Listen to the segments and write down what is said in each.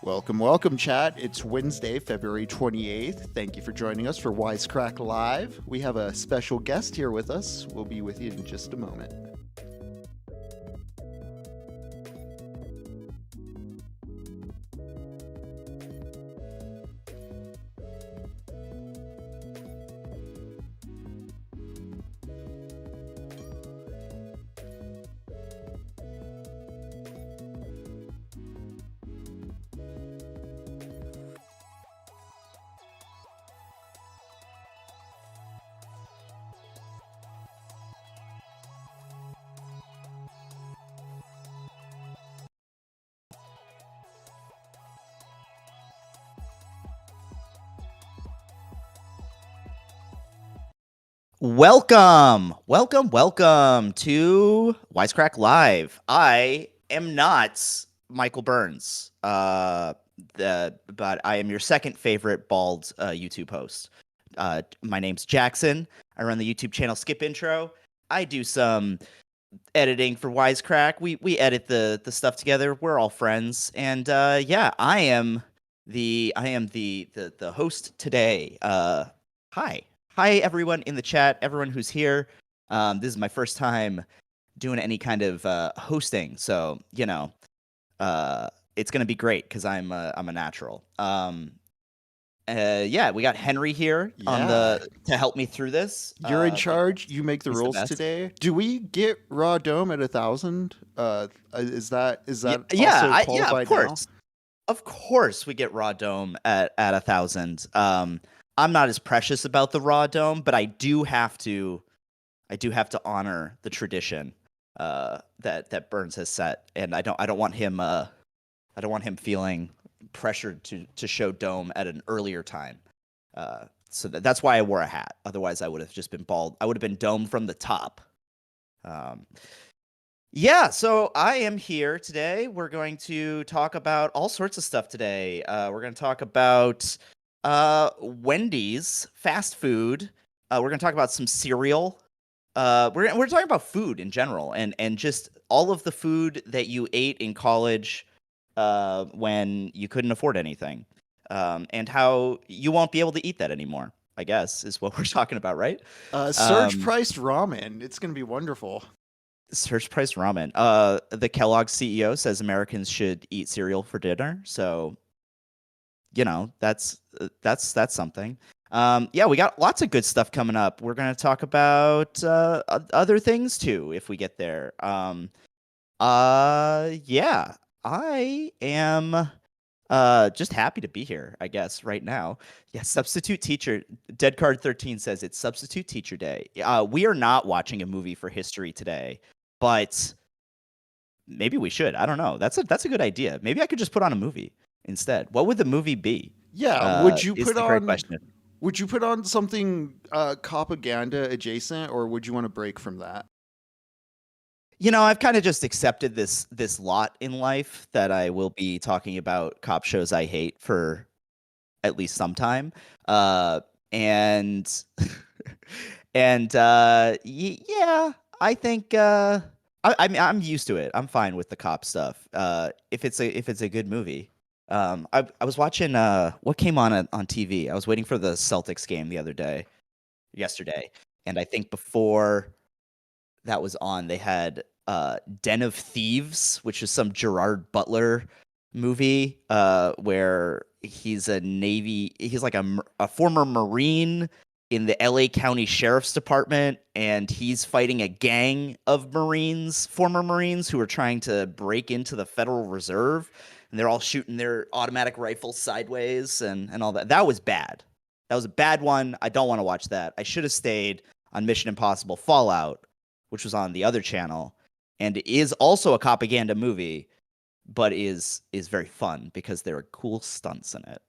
Welcome, welcome, chat. It's Wednesday, February 28th. Thank you for joining us for Wisecrack Live. We have a special guest here with us. We'll be with you in just a moment. Welcome to Wisecrack Live. I am not Michael Burns, but I am your second favorite bald YouTube host. My name's Jackson. I run the YouTube channel SkipIntro. I do some editing for Wisecrack. We edit the stuff together. We're all friends, and yeah, I am the host today. Hi, everyone in the chat, everyone who's here. This is my first time doing any kind of hosting, so you know, it's gonna be great because I'm a natural. Yeah, we got Henry here to help me through this. You're in charge. You make the rules today. Do we get raw dome at 1,000? Is that also qualified of course. now? Of course, we get raw dome at 1,000. I'm not as precious about the raw dome, but I do have to honor the tradition that Burns has set, and I don't want him feeling pressured to show dome at an earlier time. So that's why I wore a hat. Otherwise, I would have just been bald. I would have been dome from the top. Yeah, so I am here today. We're going to talk about all sorts of stuff today. We're going to talk about Wendy's fast food. We're going to talk about some cereal. We're talking about food in general and just all of the food that you ate in college when you couldn't afford anything, and how you won't be able to eat that anymore, I guess, is what we're talking about, right? Surge-priced ramen. It's going to be wonderful. Surge-priced ramen. The Kellogg CEO says Americans should eat cereal for dinner, so you know, that's something. Yeah, we got lots of good stuff coming up. We're going to talk about other things too if we get there. Yeah, I am just happy to be here, I guess, right now. Yeah, substitute teacher. Dead Card 13 says it's substitute teacher day. We are not watching a movie for history today, but maybe we should. I don't know. That's a good idea. Maybe I could just put on a movie instead. What would the movie be? Yeah, would you put on something copaganda adjacent, or would you want to break from that? You know, I've kind of just accepted this lot in life that I will be talking about cop shows I hate for at least some time. And yeah, I think I'm used to it. I'm fine with the cop stuff. If it's a good movie. I was watching what came on TV. I was waiting for the Celtics game yesterday, and I think before that was on, they had Den of Thieves, which is some Gerard Butler movie where he's like a former Marine in the LA County Sheriff's Department, and he's fighting a gang of former Marines who are trying to break into the Federal Reserve, and they're all shooting their automatic rifles sideways and all that. That was bad. That was a bad one. I don't want to watch that. I should have stayed on Mission Impossible Fallout, which was on the other channel, and is also a copaganda movie, but is very fun because there are cool stunts in it.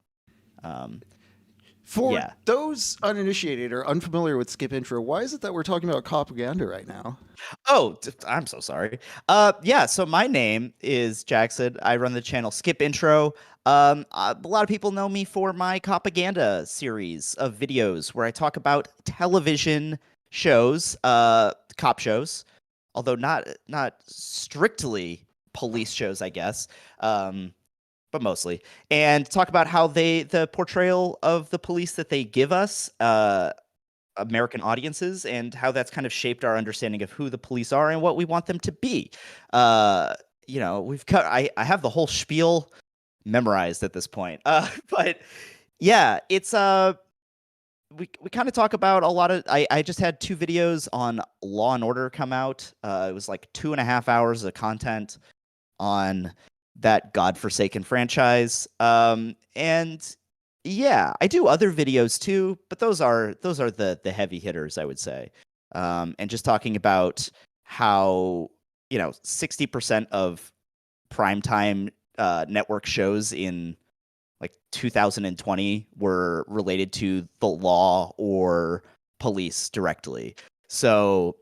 For those uninitiated or unfamiliar with SkipIntro, why is it that we're talking about copaganda right now? Oh, I'm so sorry. Yeah, so my name is Jackson. I run the channel SkipIntro. A lot of people know me for my copaganda series of videos where I talk about television shows, cop shows, although not strictly police shows, I guess. But but mostly, and talk about how the portrayal of the police that they give us, American audiences, and how that's kind of shaped our understanding of who the police are and what we want them to be. Uh, I have the whole spiel memorized at this point. But yeah, it's we kind of talk about a lot of. I just had 2 videos on Law and Order come out. It was like 2.5 hours of content on that godforsaken franchise. And yeah, I do other videos too, but those are the heavy hitters, I would say. And just talking about how 60% of primetime network shows in like 2020 were related to the law or police directly. So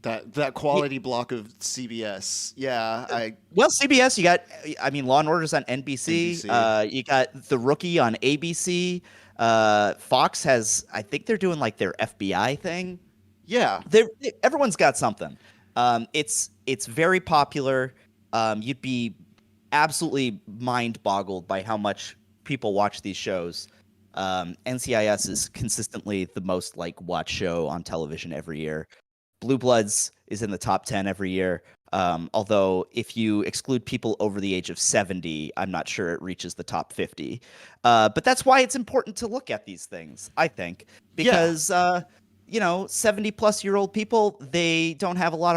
That quality block of CBS. Yeah, well, CBS, you got, I mean, Law and Order's on NBC. NBC. You got The Rookie on ABC. Fox has, I think they're doing like their FBI thing. Yeah. Everyone's got something. It's very popular. You'd be absolutely mind boggled by how much people watch these shows. NCIS is consistently the most like watched show on television every year. Blue Bloods is in the top 10 every year. Although if you exclude people over the age of 70, I'm not sure it reaches the top 50. But that's why it's important to look at these things, I think, because 70-plus-year-old people, they don't have a lot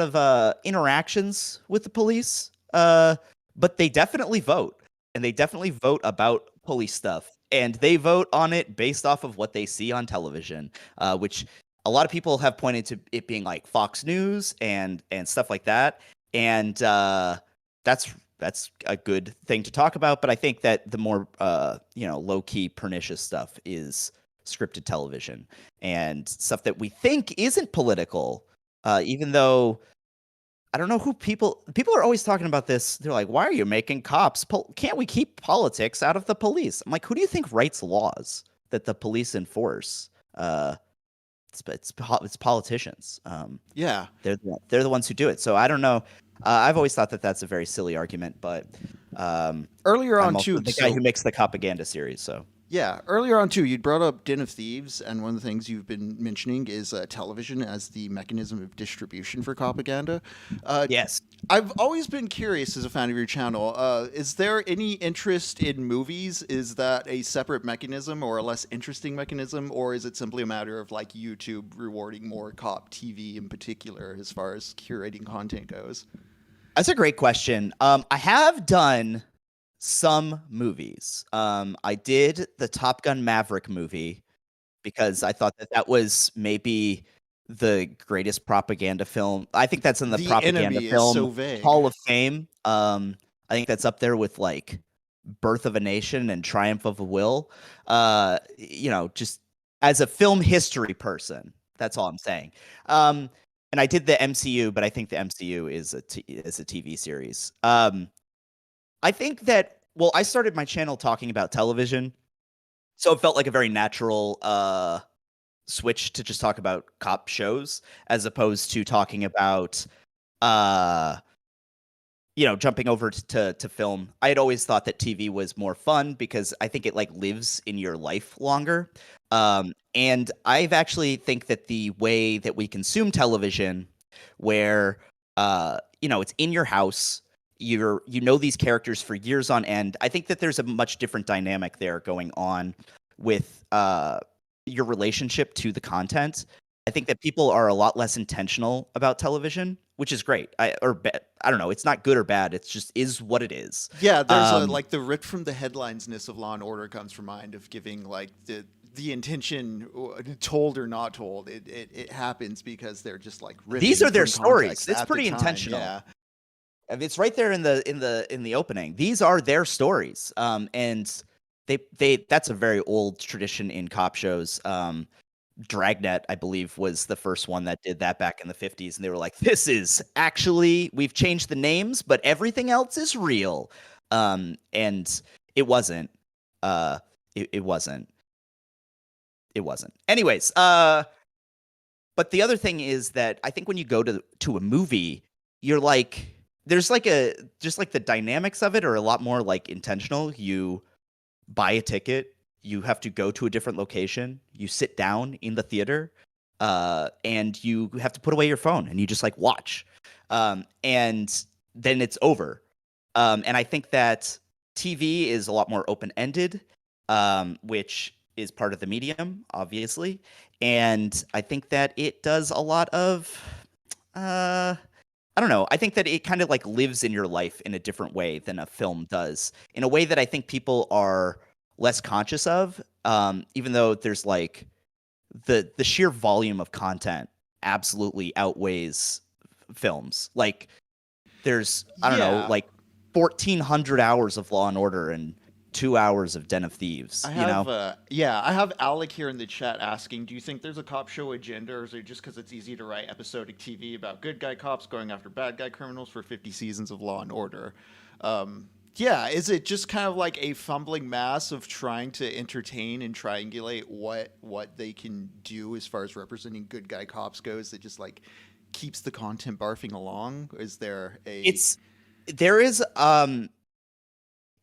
of interactions with the police, but they definitely vote, and they definitely vote about police stuff, and they vote on it based off of what they see on television, which a lot of people have pointed to it being like Fox News and stuff like that, and that's a good thing to talk about. But I think that the more low key pernicious stuff is scripted television and stuff that we think isn't political, even though I don't know who people are always talking about this. They're like, why are you making cops? Can't we keep politics out of the police? I'm like, who do you think writes laws that the police enforce? It's politicians. Yeah. They're the ones who do it. So I don't know. I've always thought that that's a very silly argument, but Earlier on I'm also too, the guy who makes the copaganda series. So yeah, earlier on too, you brought up Den of Thieves, and one of the things you've been mentioning is television as the mechanism of distribution for propaganda. yes, I've always been curious as a fan of your channel. Is there any interest in movies? Is that a separate mechanism or a less interesting mechanism, or is it simply a matter of like YouTube rewarding more cop TV in particular as far as curating content goes? that's a great question. I have done some movies. I did the Top Gun Maverick movie because I thought that was maybe the greatest propaganda film. I think that's in the propaganda enemy film is so vague. Hall of Fame. I think that's up there with like Birth of a Nation and Triumph of a Will. Just as a film history person, that's all I'm saying. And I did the MCU, but I think the MCU is a TV series. I think that, well, I started my channel talking about television, so it felt like a very natural switch to just talk about cop shows as opposed to talking about, jumping over to film. I had always thought that TV was more fun because I think it like lives in your life longer. And I've actually think that the way that we consume television, where it's in your house, you know these characters for years on end. I think that there's a much different dynamic there going on with your relationship to the content. I think that people are a lot less intentional about television, which is great. I don't know. It's not good or bad. It's just is what it is. Yeah, there's like the ripped from the headlinesness of Law and Order comes from mind of giving like the intention, told or not told. It happens because they're just like these are their from stories. context It's at the pretty time, intentional. Yeah. It's right there in the opening. These are their stories. And they that's a very old tradition in cop shows. Dragnet, I believe, was the first one that did that back in the 50s, and they were like, this is actually, we've changed the names, but everything else is real. And it wasn't. It wasn't. Anyways, but the other thing is that I think when you go to a movie, you're like there's like a just like the dynamics of it are a lot more like intentional. You buy a ticket, you have to go to a different location, you sit down in the theater, and you have to put away your phone and you just like watch, and then it's over. And I think that TV is a lot more open ended, which is part of the medium, obviously, and I think that it does a lot of. I don't know. I think that it kind of like lives in your life in a different way than a film does, in a way that I think people are less conscious of. Even though there's like the sheer volume of content absolutely outweighs films. Like there's I don't know Yeah. like 1,400 hours of Law and Order and 2 hours of Den of Thieves. You know, I have Alec here in the chat asking, do you think there's a cop show agenda, or is it just because it's easy to write episodic TV about good guy cops going after bad guy criminals for 50 seasons of Law and Order? Yeah, is it just kind of like a fumbling mass of trying to entertain and triangulate what they can do as far as representing good guy cops goes that just like keeps the content barfing along? Is there a it's there is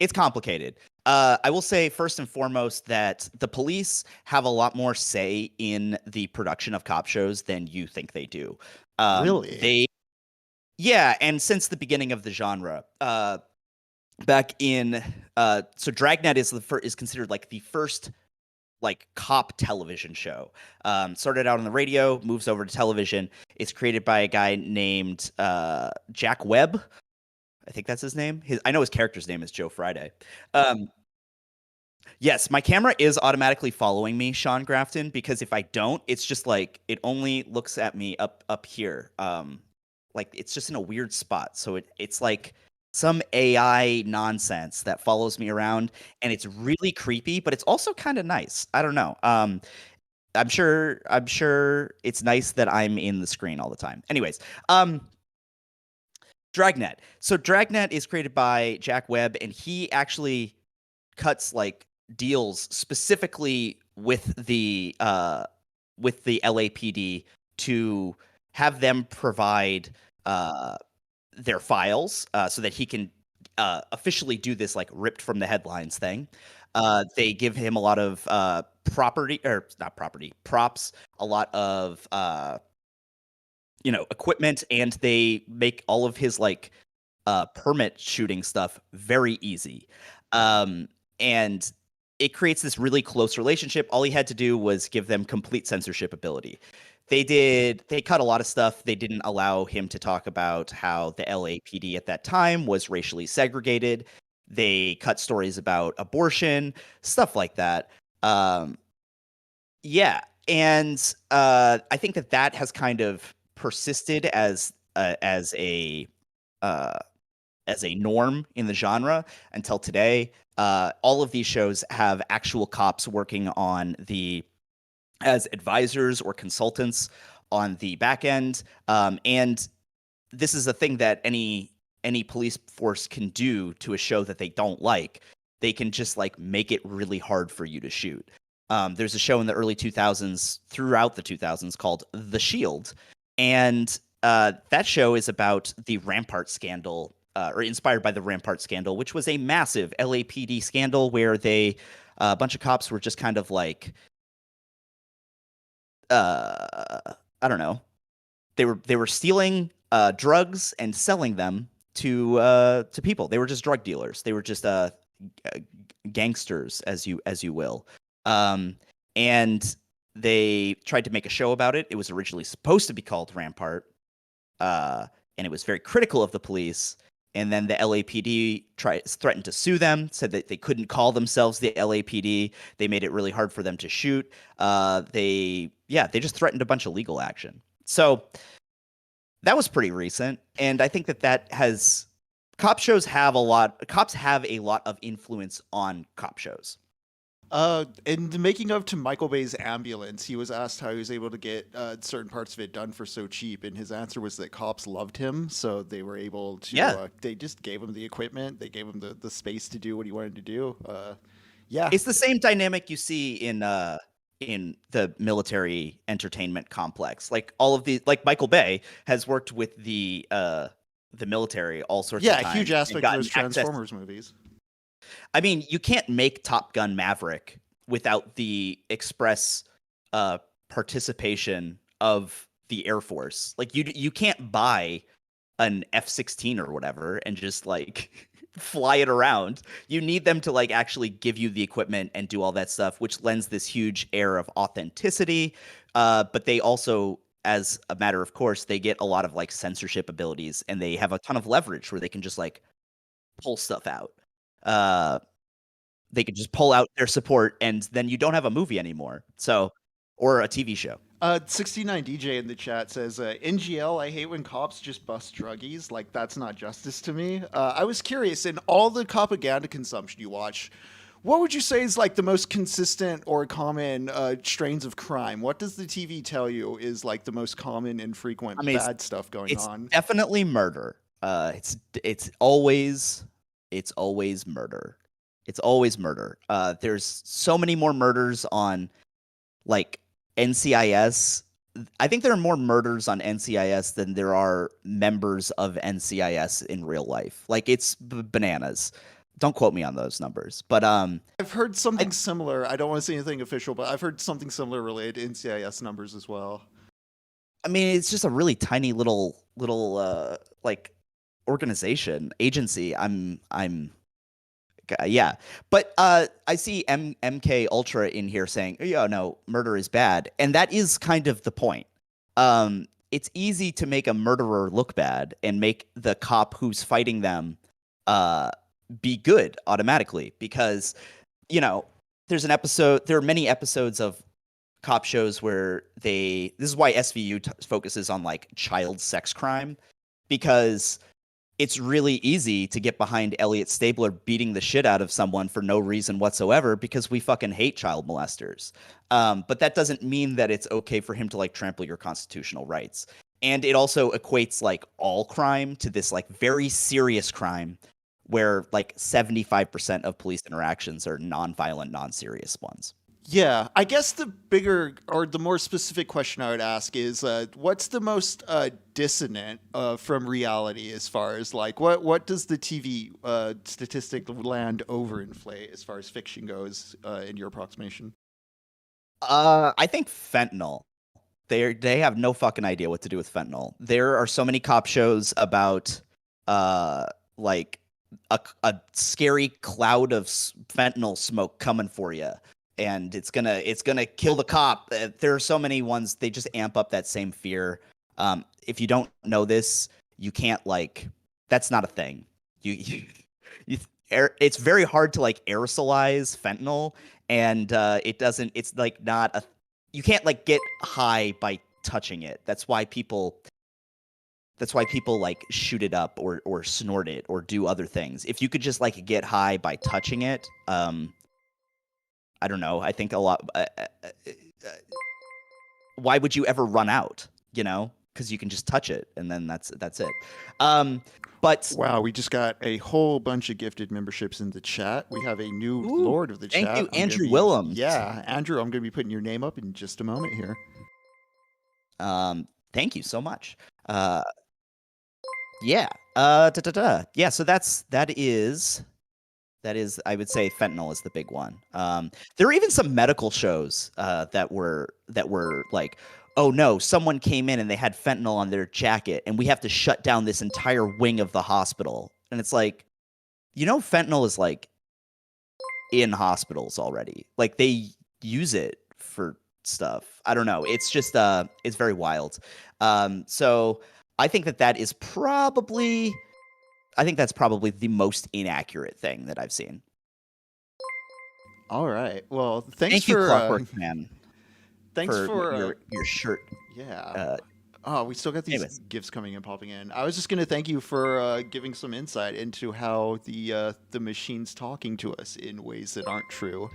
it's complicated. I will say first and foremost that the police have a lot more say in the production of cop shows than you think they do. really? They Yeah, and since the beginning of the genre, back in so Dragnet is considered like the first like cop television show. Started out on the radio, moves over to television. It's created by a guy named Jack Webb. I think that's his name. I know his character's name is Joe Friday. Um, yes, my camera is automatically following me, Sean Grafton, because if I don't, it's just like it only looks at me up here. Like it's just in a weird spot. So it's like some AI nonsense that follows me around, and it's really creepy, but it's also kind of nice. I don't know. I'm sure it's nice that I'm in the screen all the time. Anyways, Dragnet. So Dragnet is created by Jack Webb, and he actually cuts like deals specifically with the LAPD to have them provide their files so that he can officially do this like ripped from the headlines thing. They give him a lot of property or not property props, a lot of equipment, and they make all of his like permit shooting stuff very easy. And it creates this really close relationship. All he had to do was give them complete censorship ability. They cut a lot of stuff. They didn't allow him to talk about how the LAPD at that time was racially segregated. They cut stories about abortion, stuff like that. Yeah, and I think that has kind of persisted uh, as a norm in the genre until today. All of these shows have actual cops working on as advisors or consultants on the back end, and this is a thing that any police force can do to a show that they don't like. They can just like make it really hard for you to shoot. There's a show in the early 2000s, throughout the 2000s, called The Shield, and that show is about the Rampart scandal, or inspired by the Rampart scandal, which was a massive LAPD scandal where a bunch of cops were just kind of like, I don't know, they were stealing drugs and selling them to people. They were just drug dealers. They were just gangsters, as you will. And they tried to make a show about it. It was originally supposed to be called Rampart, and it was very critical of the police. And then the LAPD threatened to sue them, said that they couldn't call themselves the LAPD. They made it really hard for them to shoot. They just threatened a bunch of legal action. So that was pretty recent, and I think that has cops have a lot of influence on cop shows. In the making of To Michael Bay's Ambulance, he was asked how he was able to get certain parts of it done for so cheap, and his answer was that cops loved him, so they were able to. Yeah. They just gave him the equipment, they gave him the space to do what he wanted to do. Yeah, It's the same dynamic you see in the military entertainment complex. Like all of the like Michael Bay has worked with the the military all sorts of Yeah, times huge and aspect of gotten those access. Transformers movies. I mean, you can't make Top Gun Maverick without the express participation of the Air Force. Like you can't buy an F-16 or whatever and just like fly it around. You need them to like actually give you the equipment and do all that stuff, which lends this huge air of authenticity. But they also, as a matter of course, they get a lot of like censorship abilities and they have a ton of leverage where they can just like pull stuff out. Uh, they could just pull out their support and then you don't have a movie anymore. So, or a TV show. 69 DJ in the chat says, NGL, I hate when cops just bust druggies. Like, that's not justice to me. I was curious, in all the propaganda consumption you watch, what would you say is like the most consistent or common strains of crime? What does the TV tell you is like the most common and frequent I mean, bad stuff going it's on? definitely murder. It's always murder. It's always murder. There's so many more murders on like NCIS. I think there are more murders on NCIS than there are members of NCIS in real life. Like it's bananas. Don't quote me on those numbers, but I've heard something similar. I don't want to say anything official, but I've heard something similar related to NCIS numbers as well. I mean, it's just a really tiny little like organization agency. Yeah, but I see MK Ultra in here saying, "Yeah, no, murder is bad," and that is kind of the point. It's easy to make a murderer look bad and make the cop who's fighting them be good automatically because there's an episode. There are many episodes of cop shows where this is why SVU focuses on like child sex crime because it's really easy to get behind Elliot Stabler beating the shit out of someone for no reason whatsoever because we fucking hate child molesters. But that doesn't mean that it's okay for him to like trample your constitutional rights. And it also equates like all crime to this like very serious crime where like 75% of police interactions are non-violent, non-serious ones. Yeah, I guess the bigger or the more specific question I would ask is, what's the most dissonant from reality as far as like what does the TV statistic land overinflate as far as fiction goes in your approximation? I think fentanyl. They have no fucking idea what to do with fentanyl. There are so many cop shows about like a scary cloud of fentanyl smoke coming for you. And it's gonna kill the cop. There are so many ones. They just amp up that same fear. If you don't know this, you can't like. That's not a thing. It's very hard to like aerosolize fentanyl, and it doesn't. It's like not a. You can't like get high by touching it. That's why people like shoot it up or snort it or do other things. If you could just like get high by touching it, I don't know. I think a lot. Why would you ever run out? Because you can just touch it, and then that's it. But wow, we just got a whole bunch of gifted memberships in the chat. We have a new Lord of the thank chat. you, Andrew Willems. Yeah, Andrew, I'm going to be putting your name up in just a moment here. Thank you so much. Yeah. Yeah. So that is. I would say fentanyl is the big one. There are even some medical shows that were like, oh no, someone came in and they had fentanyl on their jacket, and we have to shut down this entire wing of the hospital. And it's like, fentanyl is like in hospitals already. Like they use it for stuff. I don't know. It's just it's very wild. So I think that is probably. I think that's probably the most inaccurate thing that I've seen. All right. Well, thanks Thank for you, Clockwork Man. Thanks for your shirt. Yeah. We still got these gifts coming and popping in. I was just going to thank you for giving some insight into how the machine's talking to us in ways that aren't true.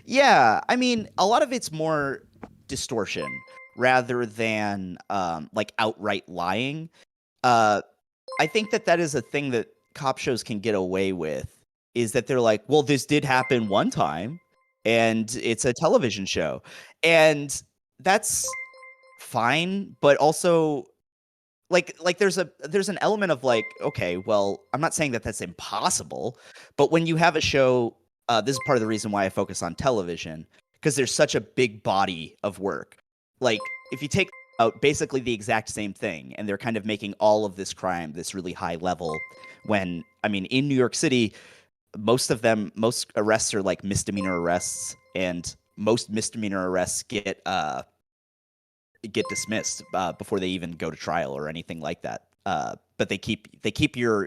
Yeah, I mean, a lot of it's more distortion rather than like outright lying. I think that is a thing that cop shows can get away with, is that they're like, well, this did happen one time, and it's a television show. And that's fine, but also like there's an element of like, okay, well, I'm not saying that that's impossible, but when you have a show, this is part of the reason why I focus on television, because there's such a big body of work. Like if you take out basically the exact same thing, and they're kind of making all of this crime this really high level, when I mean in New York City, most arrests are like misdemeanor arrests, and most misdemeanor arrests get dismissed before they even go to trial or anything like that. But they keep you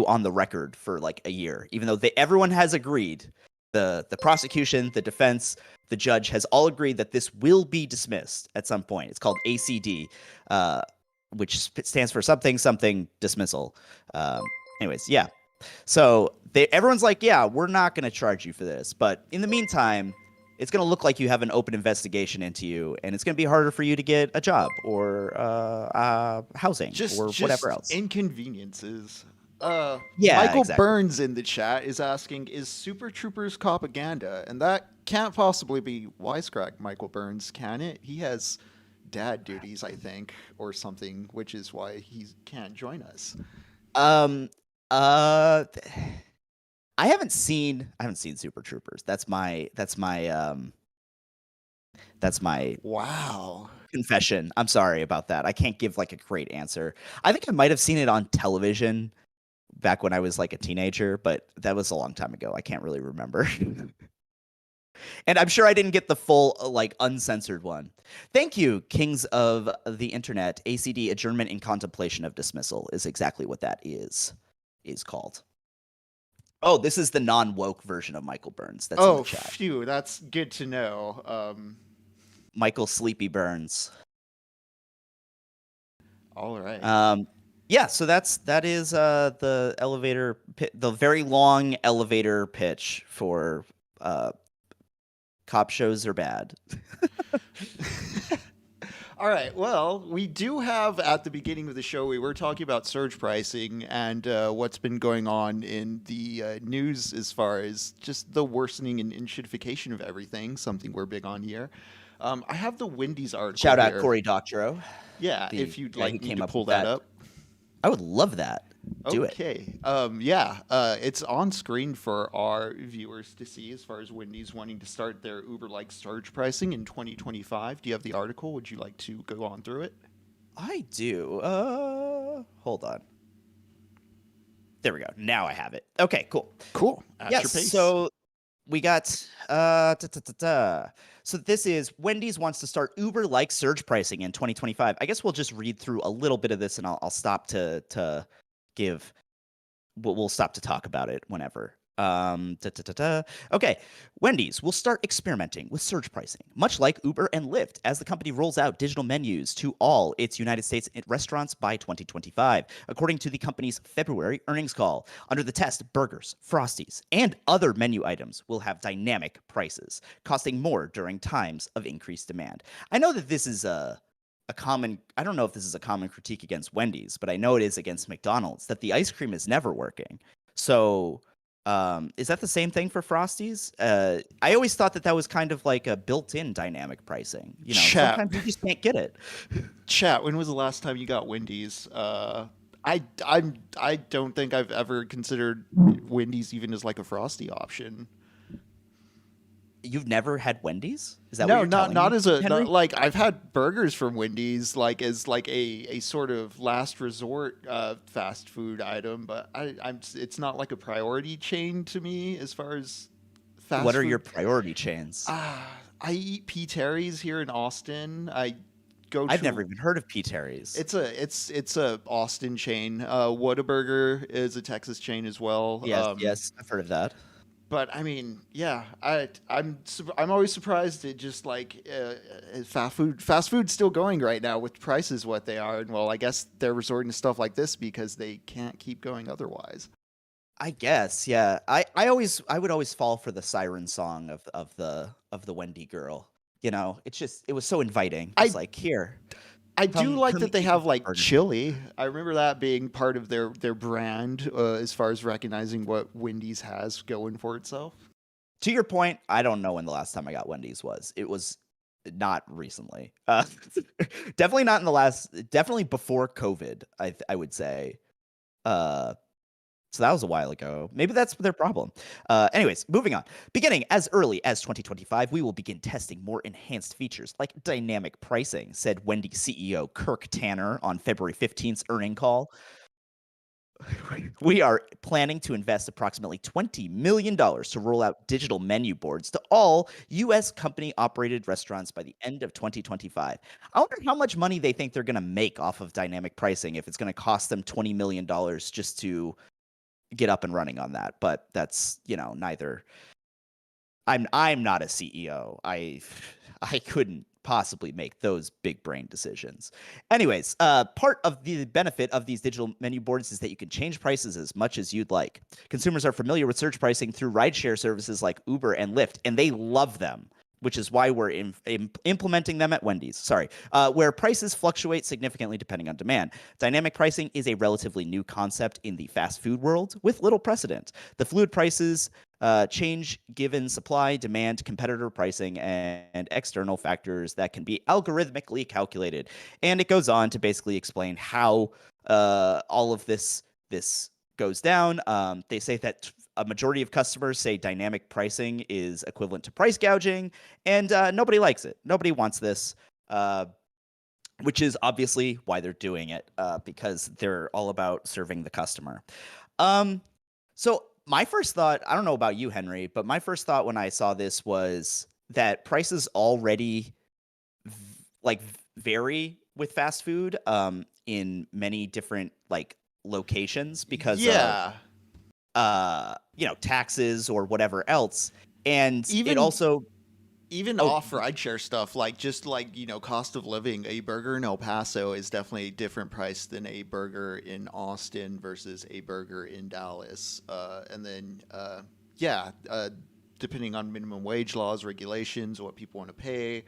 on the record for like a year, even though everyone has agreed. The prosecution, the defense, the judge has all agreed that this will be dismissed at some point. It's called ACD, which stands for something dismissal. Anyways, yeah. So everyone's like, yeah, we're not going to charge you for this, but in the meantime, it's going to look like you have an open investigation into you, and it's going to be harder for you to get a job or housing or whatever else. Inconveniences. Yeah, Michael exactly. Burns in the chat is asking, is Super Troopers copaganda? And that can't possibly be Wisecrack Michael Burns, can it? He has dad duties, I think, or something, which is why he can't join us. I haven't seen Super Troopers. That's my Wow. confession. I'm sorry about that. I can't give like a great answer. I think I might have seen it on television back when I was like a teenager, but that was a long time ago. I can't really remember. And I'm sure I didn't get the full like uncensored one. Thank you, Kings of the Internet. ACD, adjournment in contemplation of dismissal, is exactly what that is called. Oh, this is the non-woke version of Michael Burns. That's in the chat. Phew, that's good to know. Michael Sleepy Burns. All right. Yeah, so that is the elevator the very long elevator pitch for cop shows are bad. All right. Well, we do have at the beginning of the show, we were talking about surge pricing and what's been going on in the news as far as just the worsening and inshitification of everything, something we're big on here. I have the Wendy's article. Shout out here. Cory Doctorow. Yeah, if you'd like me to pull with that up. I would love that. Do it. Okay. It's on screen for our viewers to see as far as Wendy's wanting to start their Uber-like surge pricing in 2025. Do you have the article? Would you like to go on through it? I do. Hold on. There we go. Now I have it. Okay, cool. Cool. At your pace. So we got So this is Wendy's wants to start Uber-like surge pricing in 2025. I guess we'll just read through a little bit of this, and I'll stop to give. We'll stop to talk about it whenever. Okay, Wendy's will start experimenting with surge pricing, much like Uber and Lyft, as the company rolls out digital menus to all its United States restaurants by 2025, according to the company's February earnings call. Under the test, burgers, Frosties, and other menu items will have dynamic prices, costing more during times of increased demand. I know that this is I don't know if this is a common critique against Wendy's, but I know it is against McDonald's, that the ice cream is never working. So is that the same thing for Frosties? I always thought that was kind of like a built-in dynamic pricing. You know, sometimes you just can't get it. Chat, when was the last time you got Wendy's? I don't think I've ever considered Wendy's even as like a Frosty option. You've never had Wendy's? Is that no, what you're telling not me, as a Henry? like I've had burgers from Wendy's like as like a sort of last resort fast food item, but it's not like a priority chain to me as far as fast. What are food. your priority chains? I eat P. Terry's here in Austin. I've never even heard of P. Terry's. It's a Austin chain. Whataburger is a Texas chain as well. Yes, I've heard of that. But I mean, yeah, I'm always surprised at just like fast food's still going right now with prices what they are, and well, I guess they're resorting to stuff like this because they can't keep going otherwise. I guess, yeah. I would always fall for the siren song of the Wendy girl. You know, it was so inviting. It's like, here. I do like that they have like chili. I remember that being part of their brand as far as recognizing what Wendy's has going for itself. To your point, I don't know when the last time I got Wendy's was. It was not recently. Definitely not in the definitely before COVID, I would say. Uh, so that was a while ago. Maybe that's their problem. Anyways, moving on. Beginning as early as 2025, we will begin testing more enhanced features like dynamic pricing, said Wendy CEO Kirk Tanner on February 15th's earning call. We are planning to invest approximately $20 million to roll out digital menu boards to all U.S. company-operated restaurants by the end of 2025. I wonder how much money they think they're going to make off of dynamic pricing if it's going to cost them $20 million just to get up and running on that. But that's, neither. I'm not a CEO. I couldn't possibly make those big brain decisions. Anyways, part of the benefit of these digital menu boards is that you can change prices as much as you'd like. Consumers are familiar with surge pricing through rideshare services like Uber and Lyft, and they love them, which is why we're implementing them at Wendy's. Sorry, where prices fluctuate significantly depending on demand. Dynamic pricing is a relatively new concept in the fast food world with little precedent. The fluid prices change given supply, demand, competitor pricing, and external factors that can be algorithmically calculated. And it goes on to basically explain how all of this goes down. They say that a majority of customers say dynamic pricing is equivalent to price gouging, and nobody likes it. Nobody wants this, which is obviously why they're doing it, because they're all about serving the customer. So my first thought, I don't know about you, Henry, but my first thought when I saw this was that prices already vary with fast food in many different locations because of taxes or whatever else. And Even it also off rideshare stuff, cost of living. A burger in El Paso is definitely a different price than a burger in Austin versus a burger in Dallas. And then, depending on minimum wage laws, regulations, what people want to pay.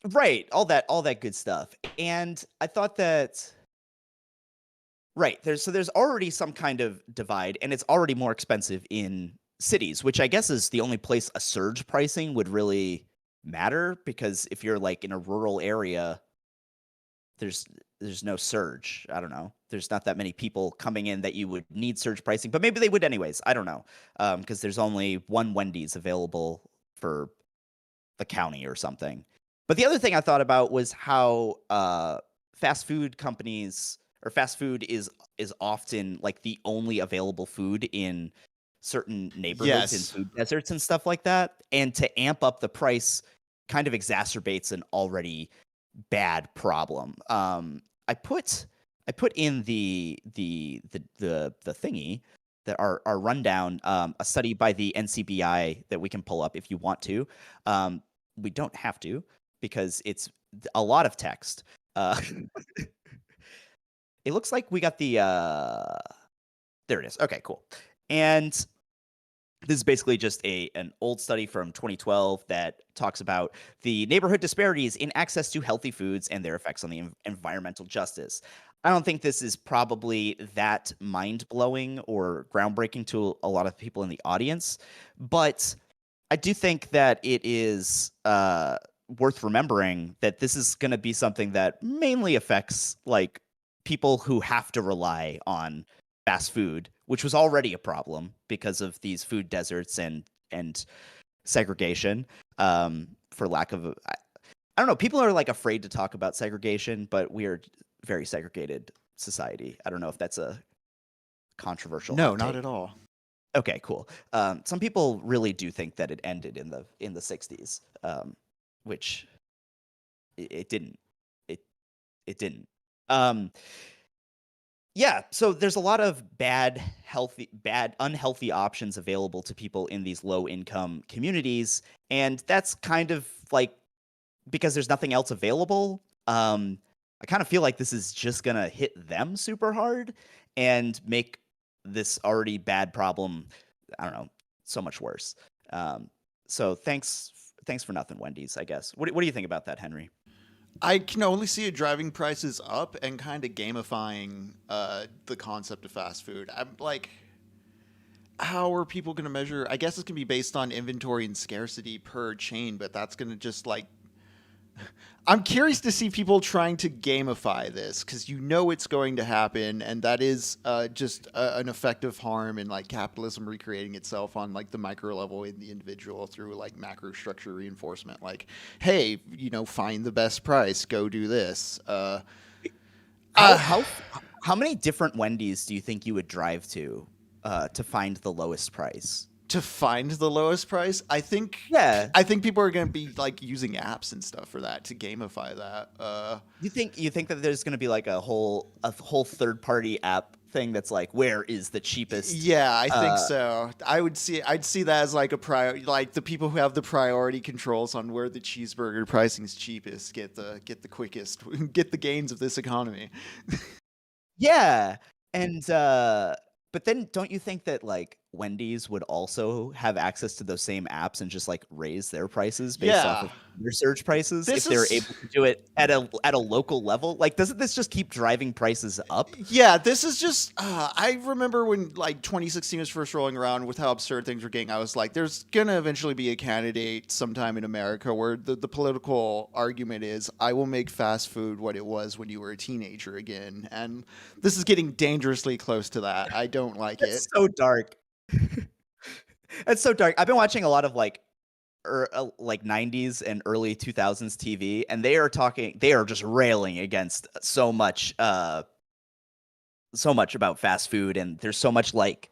Right, all that good stuff. And I thought that there's already some kind of divide, and it's already more expensive in cities, which I guess is the only place a surge pricing would really matter, because if you're in a rural area, there's no surge. I don't know. There's not that many people coming in that you would need surge pricing, but maybe they would anyways. I don't know, because there's only one Wendy's available for the county or something. But the other thing I thought about was how fast food companies or fast food is often the only available food in certain neighborhoods and food deserts and stuff like that. And to amp up the price kind of exacerbates an already bad problem. I put in the thingy that our rundown, a study by the NCBI that we can pull up if you want to. We don't have to, because it's a lot of text. It looks like we got the there it is. Okay, cool. And this is basically just an old study from 2012 that talks about the neighborhood disparities in access to healthy foods and their effects on the environmental justice. I don't think this is probably that mind-blowing or groundbreaking to a lot of people in the audience, but I do think that it is worth remembering that this is going to be something that mainly affects people who have to rely on fast food, which was already a problem because of these food deserts and segregation, for lack of I don't know. People are afraid to talk about segregation, but we are very segregated society. I don't know if that's a controversial. No, not at all. Okay, cool. Some people really do think that it ended in the 60s, which it didn't. It didn't. Yeah, so there's a lot of unhealthy options available to people in these low-income communities, and that's kind of because there's nothing else available. I kind of feel like this is just gonna hit them super hard and make this already bad problem, I don't know, so much worse. So thanks for nothing, Wendy's, I guess. What do you think about that, Henry? I can only see it driving prices up and kind of gamifying the concept of fast food. how are people going to measure? I guess it's going to be based on inventory and scarcity per chain, but that's going to just like I'm curious to see people trying to gamify this because you know it's going to happen, and that is just an effective harm in like capitalism recreating itself on like the micro level in the individual through like macro structure reinforcement. Like, hey, find the best price, go do this. How Uh, how how many different Wendy's do you think you would drive to find the lowest price? to find the lowest price, I think Yeah. I think people are going to be like using apps and stuff for that to gamify that. You think that there's going to be like a whole third party app thing that's like where is the cheapest? Yeah, I think Uh, so. I'd see that as like a like the people who have the priority controls on where the cheeseburger pricing is cheapest get the quickest, get the gains of this economy. yeah, and but then don't you think that like Wendy's would also have access to those same apps and just like raise their prices based off Yeah. of their surge prices if This they're is able to do it at a local level? Like, doesn't this just keep driving prices up? Yeah, this is just. I remember when like 2016 was first rolling around with how absurd things were getting. I was like, "There's gonna eventually be a candidate sometime in America where the political argument is, I will make fast food what it was when you were a teenager again." And this is getting dangerously close to that. I don't like it. That's so dark. That's so dark. I've been watching a lot of like 90s and early 2000s TV, and they are just railing against so much about fast food, and there's so much like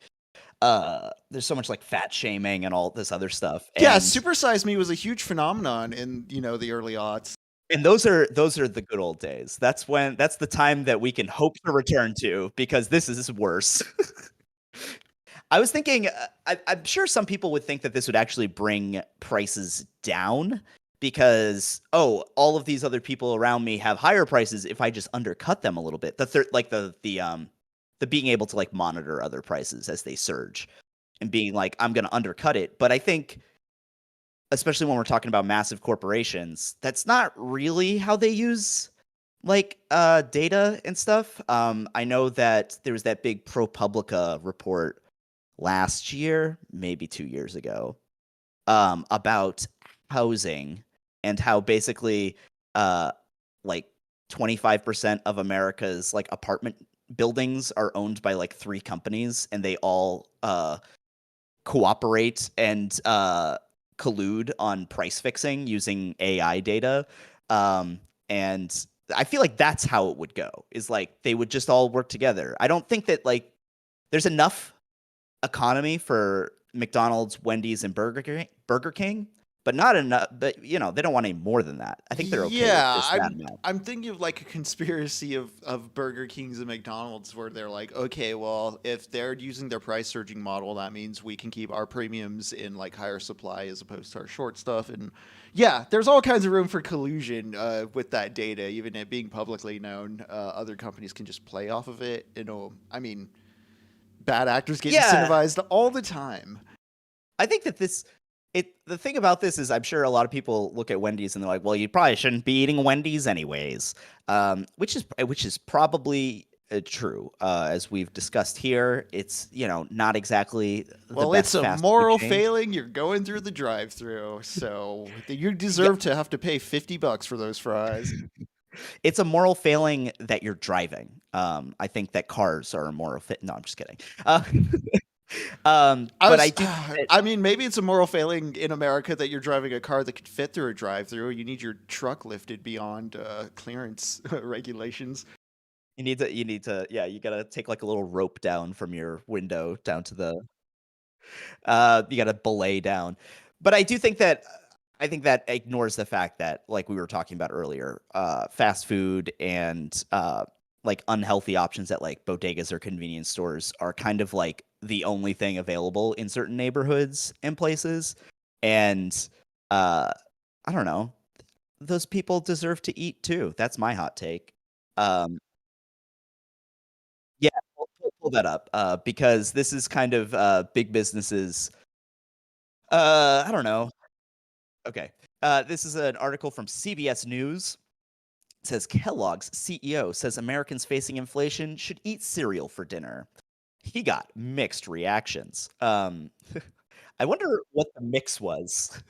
fat shaming and all this other stuff. Yeah, And Super Size Me was a huge phenomenon in the early aughts. those are the good old days. That's the time that we can hope to return to because this is worse. I was thinking, I'm sure some people would think that this would actually bring prices down because, oh, all of these other people around me have higher prices. If I just undercut them a little bit, the being able to like monitor other prices as they surge and being like, I'm going to undercut it. But I think, especially when we're talking about massive corporations, that's not really how they use like data and stuff. I know that there was that big ProPublica report last year, maybe 2 years ago, about housing and how basically like 25% of America's like apartment buildings are owned by like three companies and they all cooperate and collude on price fixing using AI data. And I feel like that's how it would go, is like they would just all work together. I don't think that like there's enough economy for McDonald's, Wendy's, and Burger King, but not enough. But they don't want any more than that. I think they're okay with Yeah, just that amount. I'm thinking of like a conspiracy of Burger Kings and McDonald's where they're like, okay, well, if they're using their price surging model, that means we can keep our premiums in like higher supply as opposed to our short stuff. And yeah, there's all kinds of room for collusion with that data, even it being publicly known. Other companies can just play off of it. I mean, bad actors get Yeah, incentivized all the time. I think that the thing about this is I'm sure a lot of people look at Wendy's and they're like, well, you probably shouldn't be eating Wendy's anyways, which is probably true. As we've discussed here, it's not exactly the Well, it's best a fast food moral chain. failing. You're going through the drive-through, so you deserve to have to pay $50 for those fries. It's a moral failing that you're driving. I think that cars are a moral fit. No, I'm just kidding. But I do think that I mean, maybe it's a moral failing in America that you're driving a car that could fit through a drive-through. You need your truck lifted beyond clearance regulations. yeah, you gotta take like a little rope down from your window down to you gotta belay down. But I think that ignores the fact that, like we were talking about earlier, fast food and like unhealthy options at like bodegas or convenience stores are kind of like the only thing available in certain neighborhoods and places. And uh, I don't know, those people deserve to eat too. That's my hot take. Um, yeah, pull that up because this is kind of big businesses. I don't know. Okay. This is an article from CBS News. It says Kellogg's CEO says Americans facing inflation should eat cereal for dinner. he got mixed reactions. I wonder what the mix was.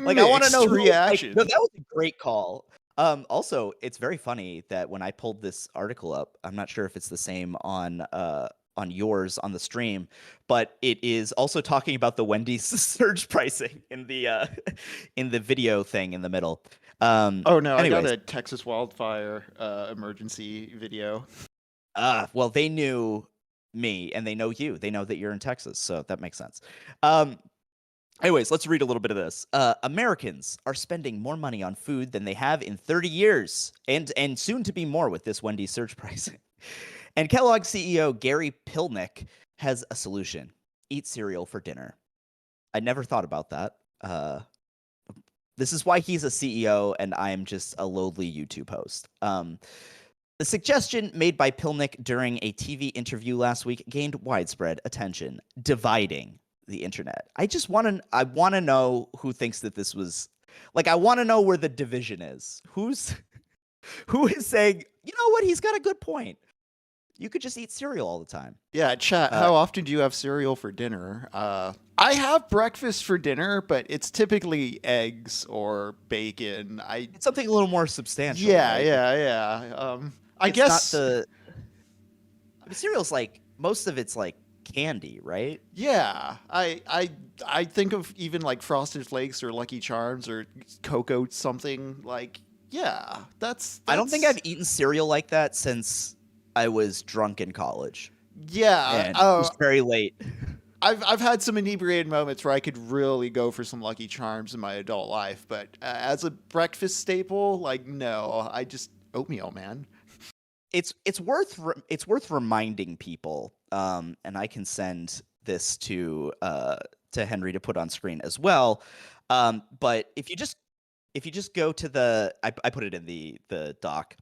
Like, I want to Mixed know who. Like, no, reaction. that was a great call. Also, it's very funny that when I pulled this article up, I'm not sure if it's the same on yours on the stream, but it is also talking about the Wendy's surge pricing in the in the video thing in the middle. Oh no, I got Anyways, a Texas wildfire emergency video. well, they knew me and they know you. They know that you're in Texas, so that makes sense. Um, Anyways, let's read a little bit of this. Americans are spending more money on food than they have in 30 years, and soon to be more with this Wendy's surge pricing. And Kellogg's CEO Gary Pilnick has a solution: eat cereal for dinner. I never thought about that. This is why he's a CEO and I'm just a lowly YouTube host. The suggestion made by Pilnick during a TV interview last week gained widespread attention, dividing the internet. I want to know who thinks that this was like, I want to know where the division is. Who is saying, you know what, he's got a good point. You could just eat cereal all the time. Yeah, chat. How often do you have cereal for dinner? I have breakfast for dinner, but it's typically eggs or bacon. It's something a little more substantial. Yeah, right? yeah. I It's guess. not the I mean, cereal's like most of it's like candy, right? Yeah, I think of even like Frosted Flakes or Lucky Charms or Cocoa something like. Yeah, that's. I don't think I've eaten cereal like that since I was drunk in college. Yeah, And it was very late. I've had some inebriated moments where I could really go for some Lucky Charms in my adult life, but as a breakfast staple, like no, I just oatmeal, man. It's worth reminding people, and I can send this to Henry to put on screen as well. But if you just go to the I put it in the doc,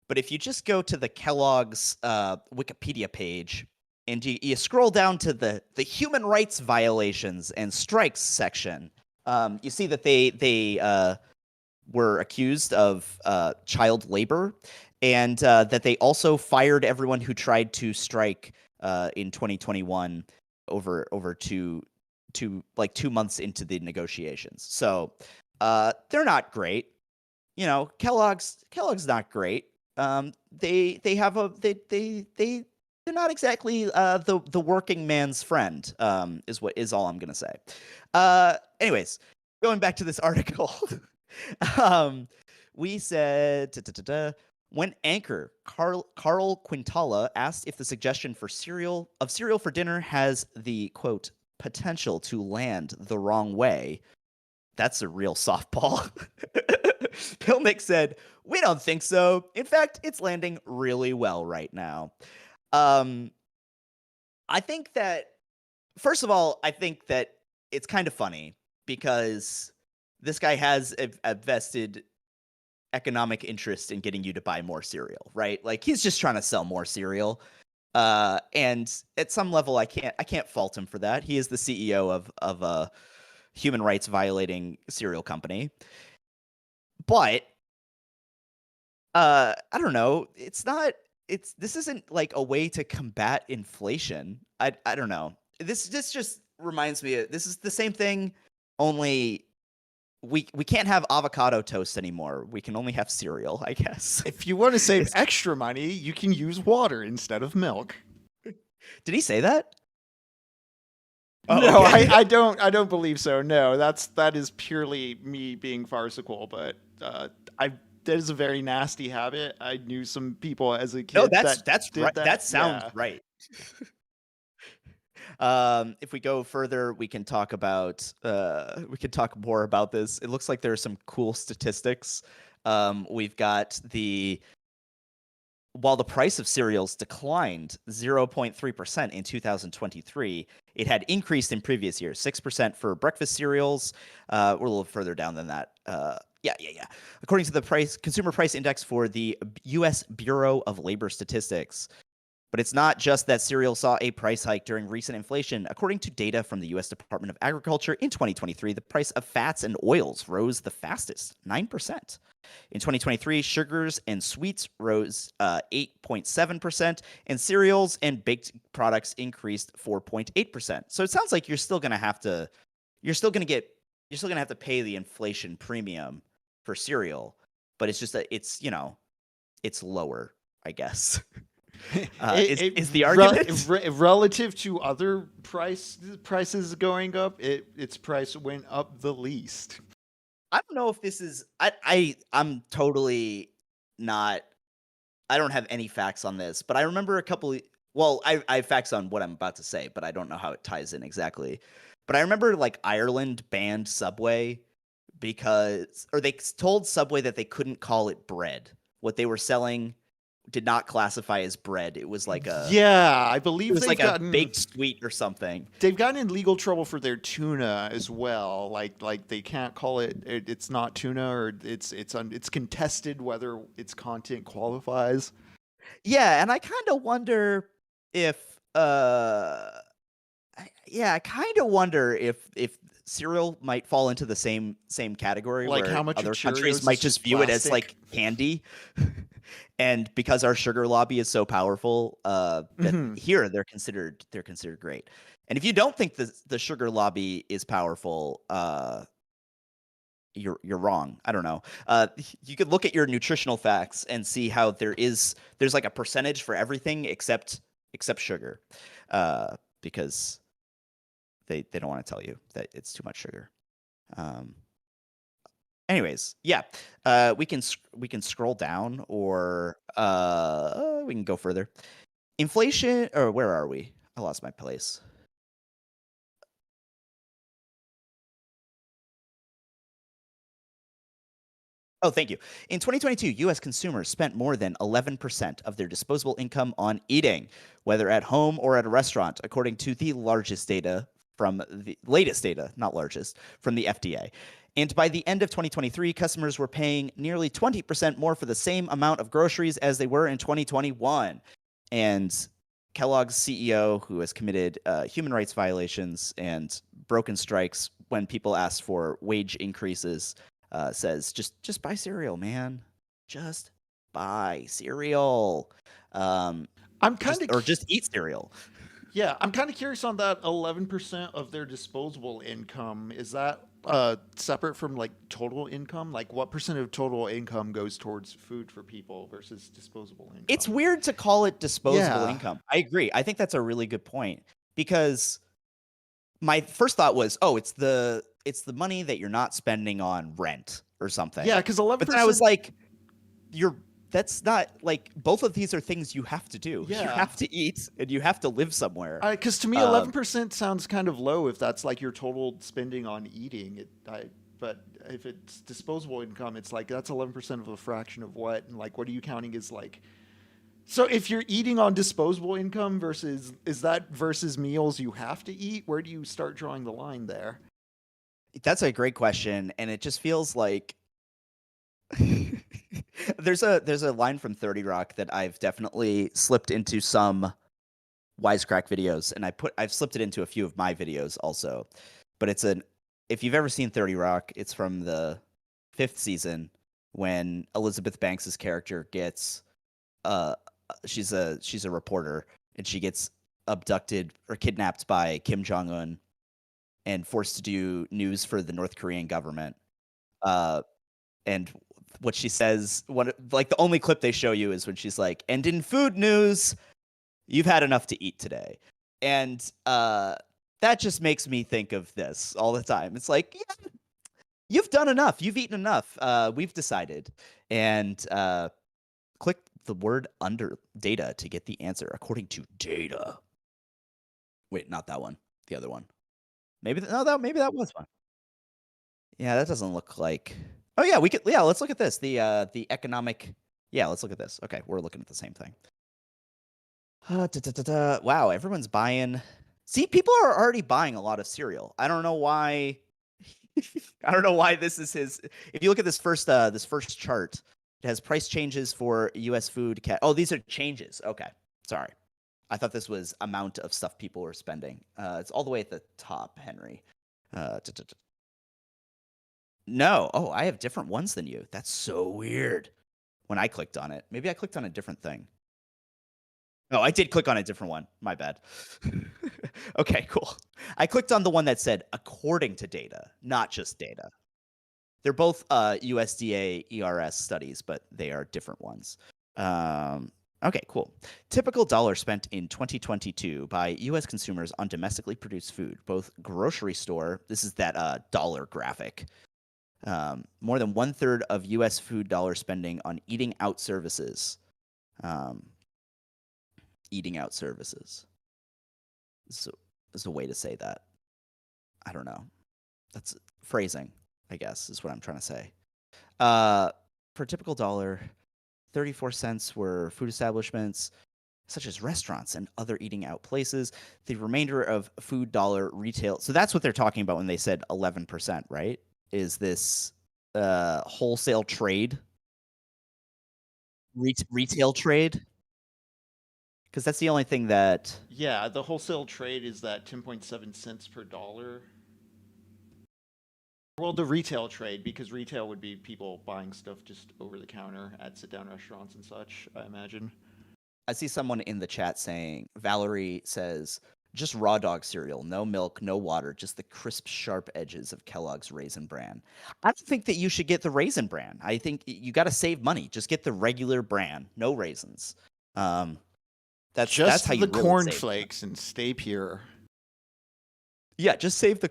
but if you just go to the Kellogg's Wikipedia page and you scroll down to the human rights violations and strikes section, you see that they were accused of child labor, and that they also fired everyone who tried to strike in 2021 over two like 2 months into the negotiations. So they're not great. You know, Kellogg's not great. They have a they're not exactly the working man's friend. Is all I'm gonna say. Anyways, going back to this article. We said when anchor Carl Quintala asked if the suggestion for cereal for dinner has the quote potential to land the wrong way. That's a real softball. Pilnick said, "We don't think so. In fact, it's landing really well right now." I think that, first of all, I think that it's kind of funny because this guy has a vested economic interest in getting you to buy more cereal, right? Like he's just trying to sell more cereal. And at some level, I can't fault him for that. He is the CEO of a human rights violating cereal company. But I don't know. This isn't like a way to combat inflation. I don't know. This just reminds me this is the same thing, only we can't have avocado toast anymore. We can only have cereal, I guess. If you want to save extra money, you can use water instead of milk. Did he say that? No, okay. I don't believe so. No, that is purely me being farcical. But that is a very nasty habit. I knew some people as a kid. No, that's did right. That. That sounds Yeah. right. If we go further, we can talk more about this. It looks like there are some cool statistics. We've got while the price of cereals declined 0.3% in 2023, it had increased in previous years, 6% for breakfast cereals. We're a little further down than that. Yeah. According to the consumer price index for the U.S. Bureau of Labor Statistics, But it's not just that cereal saw a price hike during recent inflation. According to data from the U.S. Department of Agriculture, in 2023, the price of fats and oils rose the fastest, 9%. In 2023, sugars and sweets rose 8.7%, and cereals and baked products increased 4.8%. So it sounds like you're still going to have to pay the inflation premium for cereal, but it's just that it's lower, I guess. Is the argument relative to other prices going up? Its price went up the least. I don't know if this is I'm totally not. I don't have any facts on this, but I remember a couple. Well, I have facts on what I'm about to say, but I don't know how it ties in exactly. But I remember like Ireland banned Subway or they told Subway that they couldn't call it bread. What they were selling did not classify as bread. It was like I it believe was they've like gotten a baked sweet or something. they've gotten in legal trouble for their tuna as well. Like they can't call it's not tuna, or it's contested whether its content qualifies. Yeah, and I kind of wonder if I kind of wonder if cereal might fall into the same category, Like where how much of other Cheerios countries is might just view it as plastic? like candy. And because our sugar lobby is so powerful, that Mhm. here they're considered great. And if you don't think the sugar lobby is powerful, you're wrong. I don't know. You could look at your nutritional facts and see how there's like a percentage for everything except sugar, because they don't want to tell you that it's too much sugar. Anyways, yeah, we can scroll down, or we can go further. Inflation, or where are we? I lost my place. Oh, thank you. In 2022, U.S. consumers spent more than 11% of their disposable income on eating, whether at home or at a restaurant, according to the latest data, not largest, from the FDA. And by the end of 2023, customers were paying nearly 20% more for the same amount of groceries as they were in 2021. And Kellogg's CEO, who has committed human rights violations and broken strikes when people asked for wage increases, says just buy cereal, man. Just buy cereal. I'm kind of Just eat cereal. Yeah, I'm kind of curious on that 11% of their disposable income. Is that separate from like total income? Like what percent of total income goes towards food for people versus disposable It's income? weird to call it disposable Yeah. income. I agree. I think that's a really good point, because my first thought was, oh, it's the money that you're not spending on rent or something. Yeah, because But then I was 11%. like, that's not, like, both of these are things you have to do. You Yeah. have to eat and you have to live somewhere. Because to me, 11% sounds kind of low if that's like your total spending on eating. But if it's disposable income, it's like that's 11% of a fraction of what? And like, what are you counting as like. So if you're eating on disposable income versus meals you have to eat, where do you start drawing the line there? That's a great question, and it just feels like there's a line from 30 Rock that I've definitely slipped into some Wisecrack videos, and I've slipped it into a few of my videos also. But if you've ever seen 30 Rock, it's from the 5th season, when Elizabeth Banks's character gets she's a reporter, and she gets abducted or kidnapped by Kim Jong-un and forced to do news for the North Korean government. And what she says, like the only clip they show you is when she's like, "And in food news, you've had enough to eat today." And that just makes me think of this all the time. It's like, yeah, you've done enough. You've eaten enough. We've decided. And click the word under data to get the answer according to data. Wait, not that one. The other one. Maybe maybe that was one. Yeah, that doesn't look like. Oh yeah, let's look at this. The economic. Yeah, let's look at this. Okay, we're looking at the same thing. Wow, everyone's buying. See, people are already buying a lot of cereal. I don't know why. I don't know why this is his. If you look at this first chart, it has price changes for U.S. food. Oh, these are changes. Okay, sorry. I thought this was amount of stuff people were spending. It's all the way at the top, Henry. No. Oh, I have different ones than you. That's so weird. When I clicked on it, maybe I clicked on a different thing. Oh, I did click on a different one. My bad. Okay, cool. I clicked on the one that said according to data, not just data. They're both USDA ERS studies, but they are different ones. Okay, cool. Typical dollar spent in 2022 by U.S. consumers on domestically produced food, both grocery store. This is that dollar graphic. More than 1/3 of U.S. food dollar spending on eating out services. Eating out services. So is a way to say that. I don't know. That's phrasing, I guess, is what I'm trying to say. For a typical dollar, 34 cents were food establishments, such as restaurants and other eating out places. The remainder of food dollar retail. So that's what they're talking about when they said 11%, right? Is this wholesale trade? Retail trade? Because that's the only thing that. Yeah, the wholesale trade is that 10.7 cents per dollar. Well, the retail trade, because retail would be people buying stuff just over the counter at sit down restaurants and such, I imagine. I see someone in the chat saying, Valerie says, just raw dog cereal, no milk, no water, just the crisp, sharp edges of Kellogg's Raisin Bran. I don't think that you should get the Raisin Bran. I think you got to save money. Just get the regular bran, no raisins. That's how you the really cornflakes and stay pure. Yeah, just save the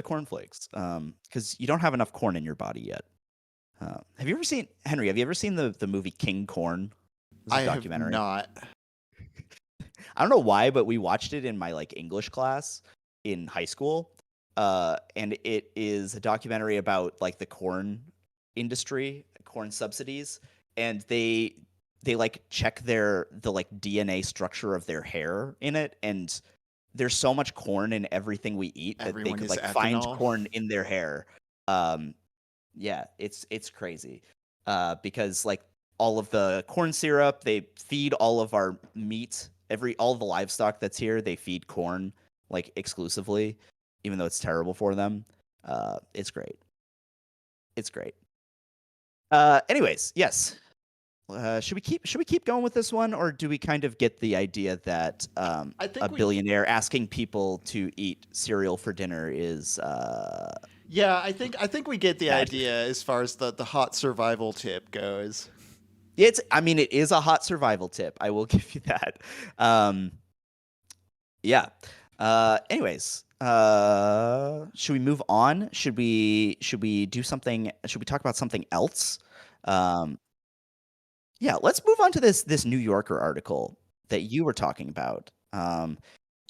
cornflakes, because you don't have enough corn in your body yet. Have you ever seen Henry? Have you ever seen the movie King Corn? It's a documentary. Have not. I don't know why, but we watched it in my English class in high school, and it is a documentary about the corn industry, corn subsidies, and they check the DNA structure of their hair in it, and there's so much corn in everything we eat that Everyone they is could find ethanol. corn in their hair. Yeah, it's crazy. Because all of the corn syrup, they feed all of our meat, all the livestock that's here, they feed corn exclusively, even though it's terrible for them. It's great. It's great. Anyways, yes. Should we keep going with this one, or do we kind of get the idea that a billionaire asking people to eat cereal for dinner is Yeah, I think we get the idea as far as the hot survival tip goes. It is a hot survival tip. I will give you that. Yeah. Anyways, should we move on? Should we do something? Should we talk about something else? Yeah, let's move on to this New Yorker article that you were talking about.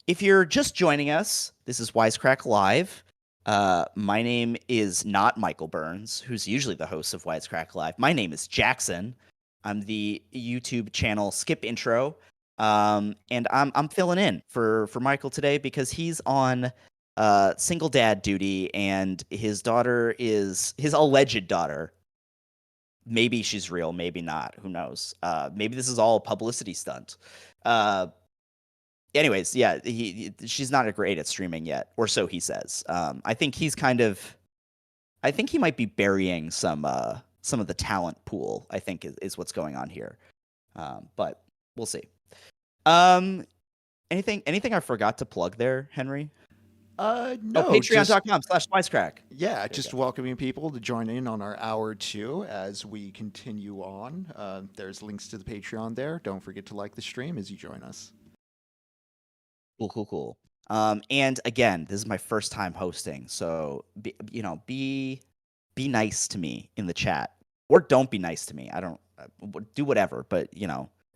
If you're just joining us, this is Wisecrack Live. My name is not Michael Burns, who's usually the host of Wisecrack Live. My name is Jackson. I'm the YouTube channel SkipIntro, and I'm filling in for Michael today because he's on single dad duty, and his daughter is his alleged daughter. Maybe she's real, maybe not. Who knows? Maybe this is all a publicity stunt. Anyways, yeah, she's not great at streaming yet, or so he says. I think he's I think he might be burying some of the talent pool, I think is what's going on here. But we'll see. Anything I forgot to plug there, Henry? No. Patreon.com/Wisecrack. Yeah, just welcoming people to join in on our hour 2 as we continue on. There's links to the Patreon there. Don't forget to like the stream as you join us. Cool. And again, this is my first time hosting, so be nice to me in the chat, or don't be nice to me. I don't do whatever, but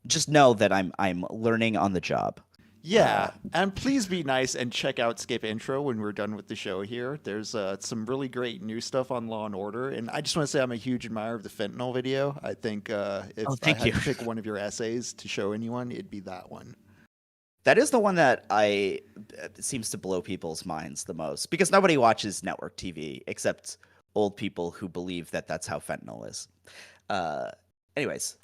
just know that I'm learning on the job. Yeah, and please be nice and check out SkipIntro when we're done with the show here. There's some really great new stuff on Law and Order, and I just want to say I'm a huge admirer of the fentanyl video. I think if I had to pick one of your essays to show anyone, it'd be that one. That is the one that seems to blow people's minds the most, because nobody watches network TV except old people who believe that that's how fentanyl is. Anyways.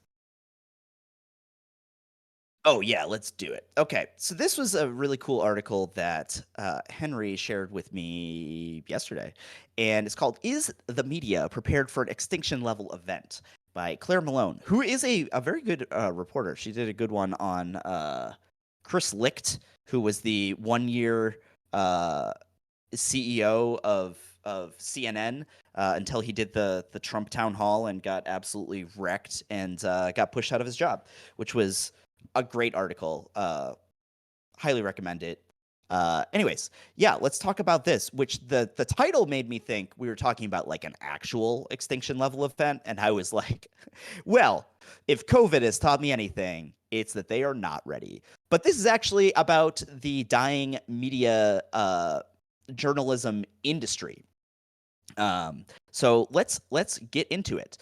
Oh, yeah, let's do it. Okay, so this was a really cool article that Henry shared with me yesterday, and it's called Is the Media Prepared for an Extinction Level Event by Claire Malone, who is a very good reporter. She did a good one on Chris Licht, who was the 1 year CEO of CNN until he did the Trump town hall and got absolutely wrecked and got pushed out of his job, which was a great article. Highly recommend it. Anyways, yeah, let's talk about this, which the title made me think we were talking about like an actual extinction level event, and I was like, well, if COVID has taught me anything, it's that they are not ready. But this is actually about the dying media journalism industry. So let's get into it.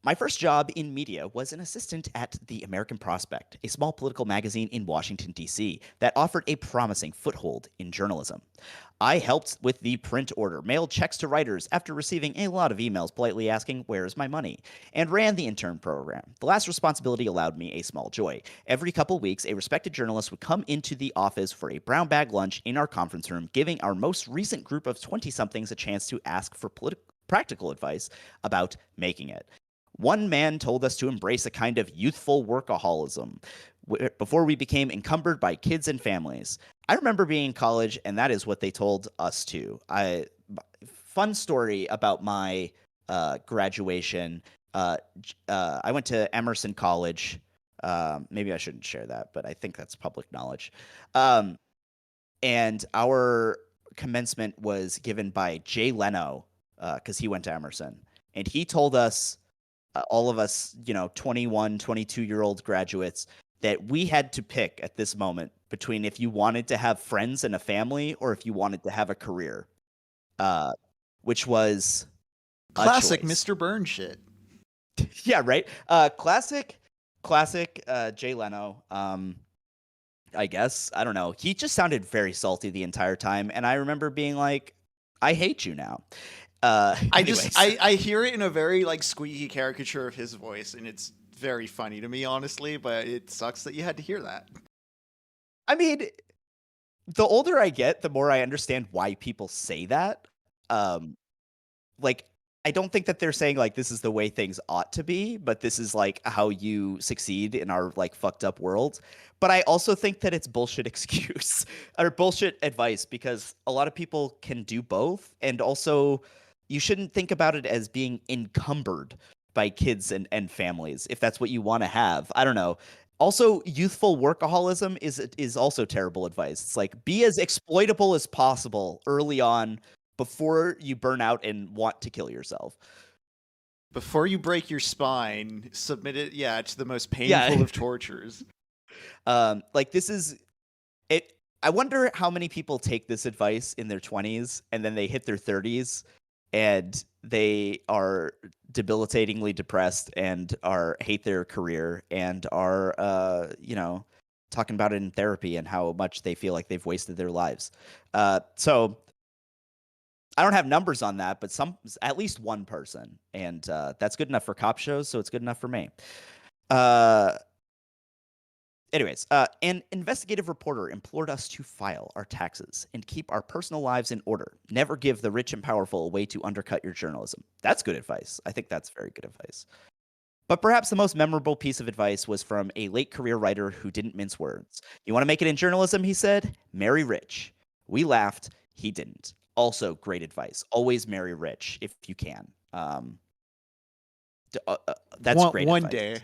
My first job in media was an assistant at the American Prospect, a small political magazine in Washington, D.C., that offered a promising foothold in journalism. I helped with the print order, mailed checks to writers after receiving a lot of emails politely asking, "Where's my money?" and ran the intern program. The last responsibility allowed me a small joy. Every couple weeks, a respected journalist would come into the office for a brown bag lunch in our conference room, giving our most recent group of 20-somethings a chance to ask for practical advice about making it. One man told us to embrace a kind of youthful workaholism before we became encumbered by kids and families. I remember being in college, and that is what they told us too. Fun story about my graduation. I went to Emerson College. Maybe I shouldn't share that, but I think that's public knowledge. And our commencement was given by Jay Leno because he went to Emerson. And he told us, all of us, 21, 22-year-old graduates, that we had to pick at this moment between if you wanted to have friends and a family or if you wanted to have a career, which was Classic Mr. Burns shit. Yeah, right? Classic Jay Leno. I guess. I don't know. He just sounded very salty the entire time, and I remember being like, I hate you now. I hear it in a very like squeaky caricature of his voice, and it's very funny to me, honestly. But it sucks that you had to hear that. I mean, the older I get, the more I understand why people say that. Like, I don't think that they're saying like this is the way things ought to be, but this is like how you succeed in our like fucked up world. But I also think that it's bullshit excuse or bullshit advice because a lot of people can do both, and also you shouldn't think about it as being encumbered by kids and families if that's what you want to have. I don't know. Also, youthful workaholism is also terrible advice. It's like be as exploitable as possible early on before you burn out and want to kill yourself. Before you break your spine, submit it, to the most painful of tortures. Like this is it. I wonder how many people take this advice in their 20s and then they hit their 30s and they are debilitatingly depressed and hate their career and are talking about it in therapy and how much they feel like they've wasted their lives. So I don't have numbers on that, but at least one person, and that's good enough for cop shows, so it's good enough for me. Anyways, an investigative reporter implored us to file our taxes and keep our personal lives in order. Never give the rich and powerful a way to undercut your journalism. That's good advice. I think that's very good advice. But perhaps the most memorable piece of advice was from a late career writer who didn't mince words. You want to make it in journalism, he said? Marry rich. We laughed. He didn't. Also, great advice. Always marry rich if you can. That's great one advice. Day.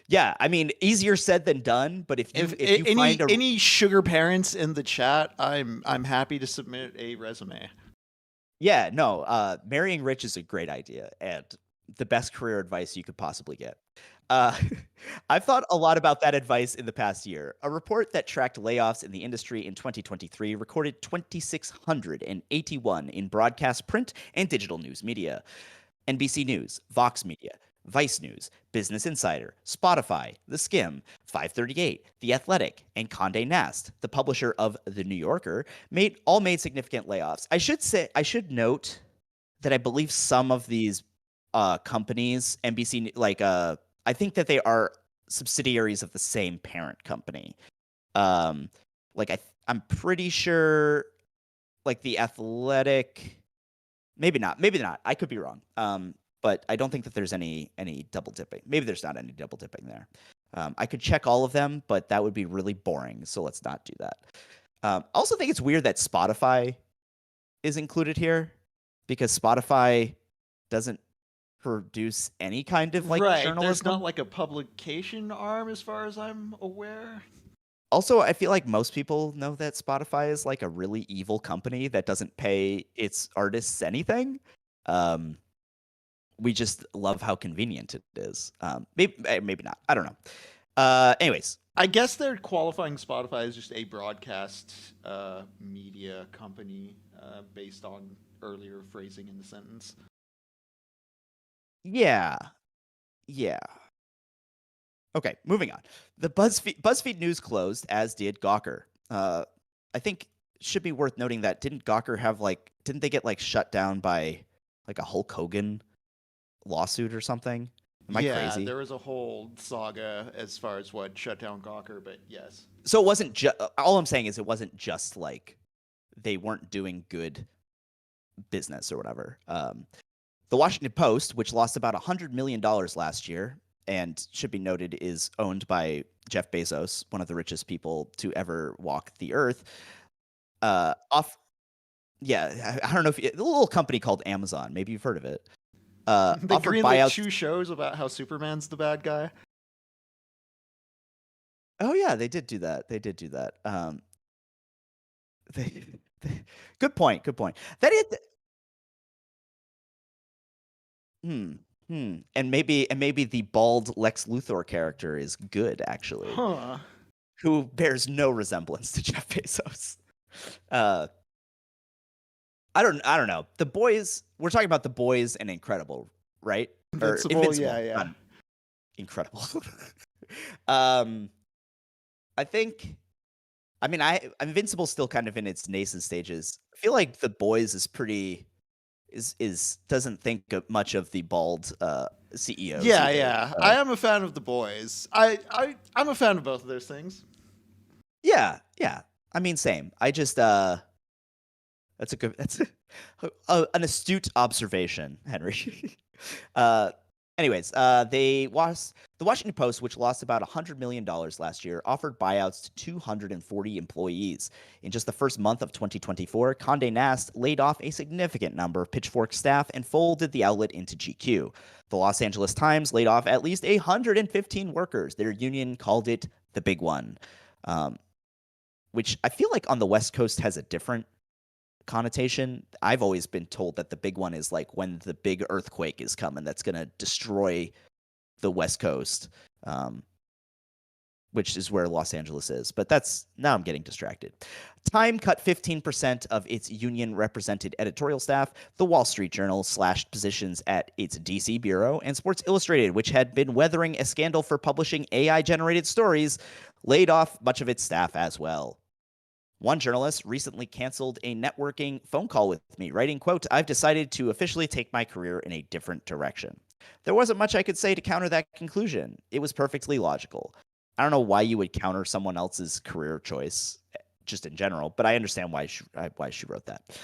Yeah, I mean, easier said than done. But if you find any sugar parents in the chat, I'm happy to submit a resume. Yeah, no, marrying rich is a great idea and the best career advice you could possibly get. I've thought a lot about that advice in the past year. A report that tracked layoffs in the industry in 2023 recorded 2,681 in broadcast, print, and digital news media. NBC News, Vox Media, Vice News, Business Insider, Spotify, The Skim, 538, The Athletic, and Condé Nast, the publisher of The New Yorker, made significant layoffs. I should note that I believe some of these companies, NBC, I think that they are subsidiaries of the same parent company. Um, I'm pretty sure, like The Athletic, maybe not, maybe not. I could be wrong. But I don't think that there's any double dipping. Maybe there's not any double dipping there. I could check all of them, but that would be really boring. So let's not do that. I also think it's weird that Spotify is included here because Spotify doesn't produce any kind of like Right. There's journalism. not like a publication arm as far as I'm aware. Also, I feel like most people know that Spotify is like a really evil company that doesn't pay its artists anything. We just love how convenient it is. Maybe not. I don't know. Anyways, I guess they're qualifying Spotify as just a broadcast media company based on earlier phrasing in the sentence. yeah. Okay, moving on. The BuzzFeed News closed, as did Gawker. I think it should be worth noting that didn't they get like shut down by like a Hulk Hogan lawsuit or something? Am I crazy? There was a whole saga as far as what shut down Gawker, but yes. So it wasn't just. All I'm saying is it wasn't just like they weren't doing good business or whatever. The Washington Post, which lost about $100 million last year, and should be noted is owned by Jeff Bezos, one of the richest people to ever walk the earth. I don't know if a little company called Amazon. Maybe you've heard of it. They Offered greenlit buyouts. 2 shows about how Superman's the bad guy. Oh yeah, they did do that. Good point. That is. And maybe the bald Lex Luthor character is good, actually. Huh. Who bears no resemblance to Jeff Bezos. I don't know. The Boys, we're talking about The Boys and Incredible, right? Invincible, yeah. Incredible. I think Invincible's still kind of in its nascent stages. I feel like The Boys doesn't think much of the bald CEOs. Yeah. I am a fan of The Boys. I'm a fan of both of those things. Yeah. I mean, same. I just that's an astute observation, Henry. Anyways, the Washington Post, which lost about $100 million last year, offered buyouts to 240 employees. In just the first month of 2024, Condé Nast laid off a significant number of Pitchfork staff and folded the outlet into GQ. The Los Angeles Times laid off at least 115 workers. Their union called it the big one, which I feel like on the West Coast has a different connotation. I've always been told that the big one is like when the big earthquake is coming that's going to destroy the West Coast, which is where Los Angeles is. But now I'm getting distracted. Time cut 15% of its union-represented editorial staff. The Wall Street Journal slashed positions at its DC bureau, and Sports Illustrated, which had been weathering a scandal for publishing AI-generated stories, laid off much of its staff as well. One journalist recently canceled a networking phone call with me, writing, quote, "I've decided to officially take my career in a different direction." There wasn't much I could say to counter that conclusion. It was perfectly logical. I don't know why you would counter someone else's career choice, just in general, but I understand why she wrote that.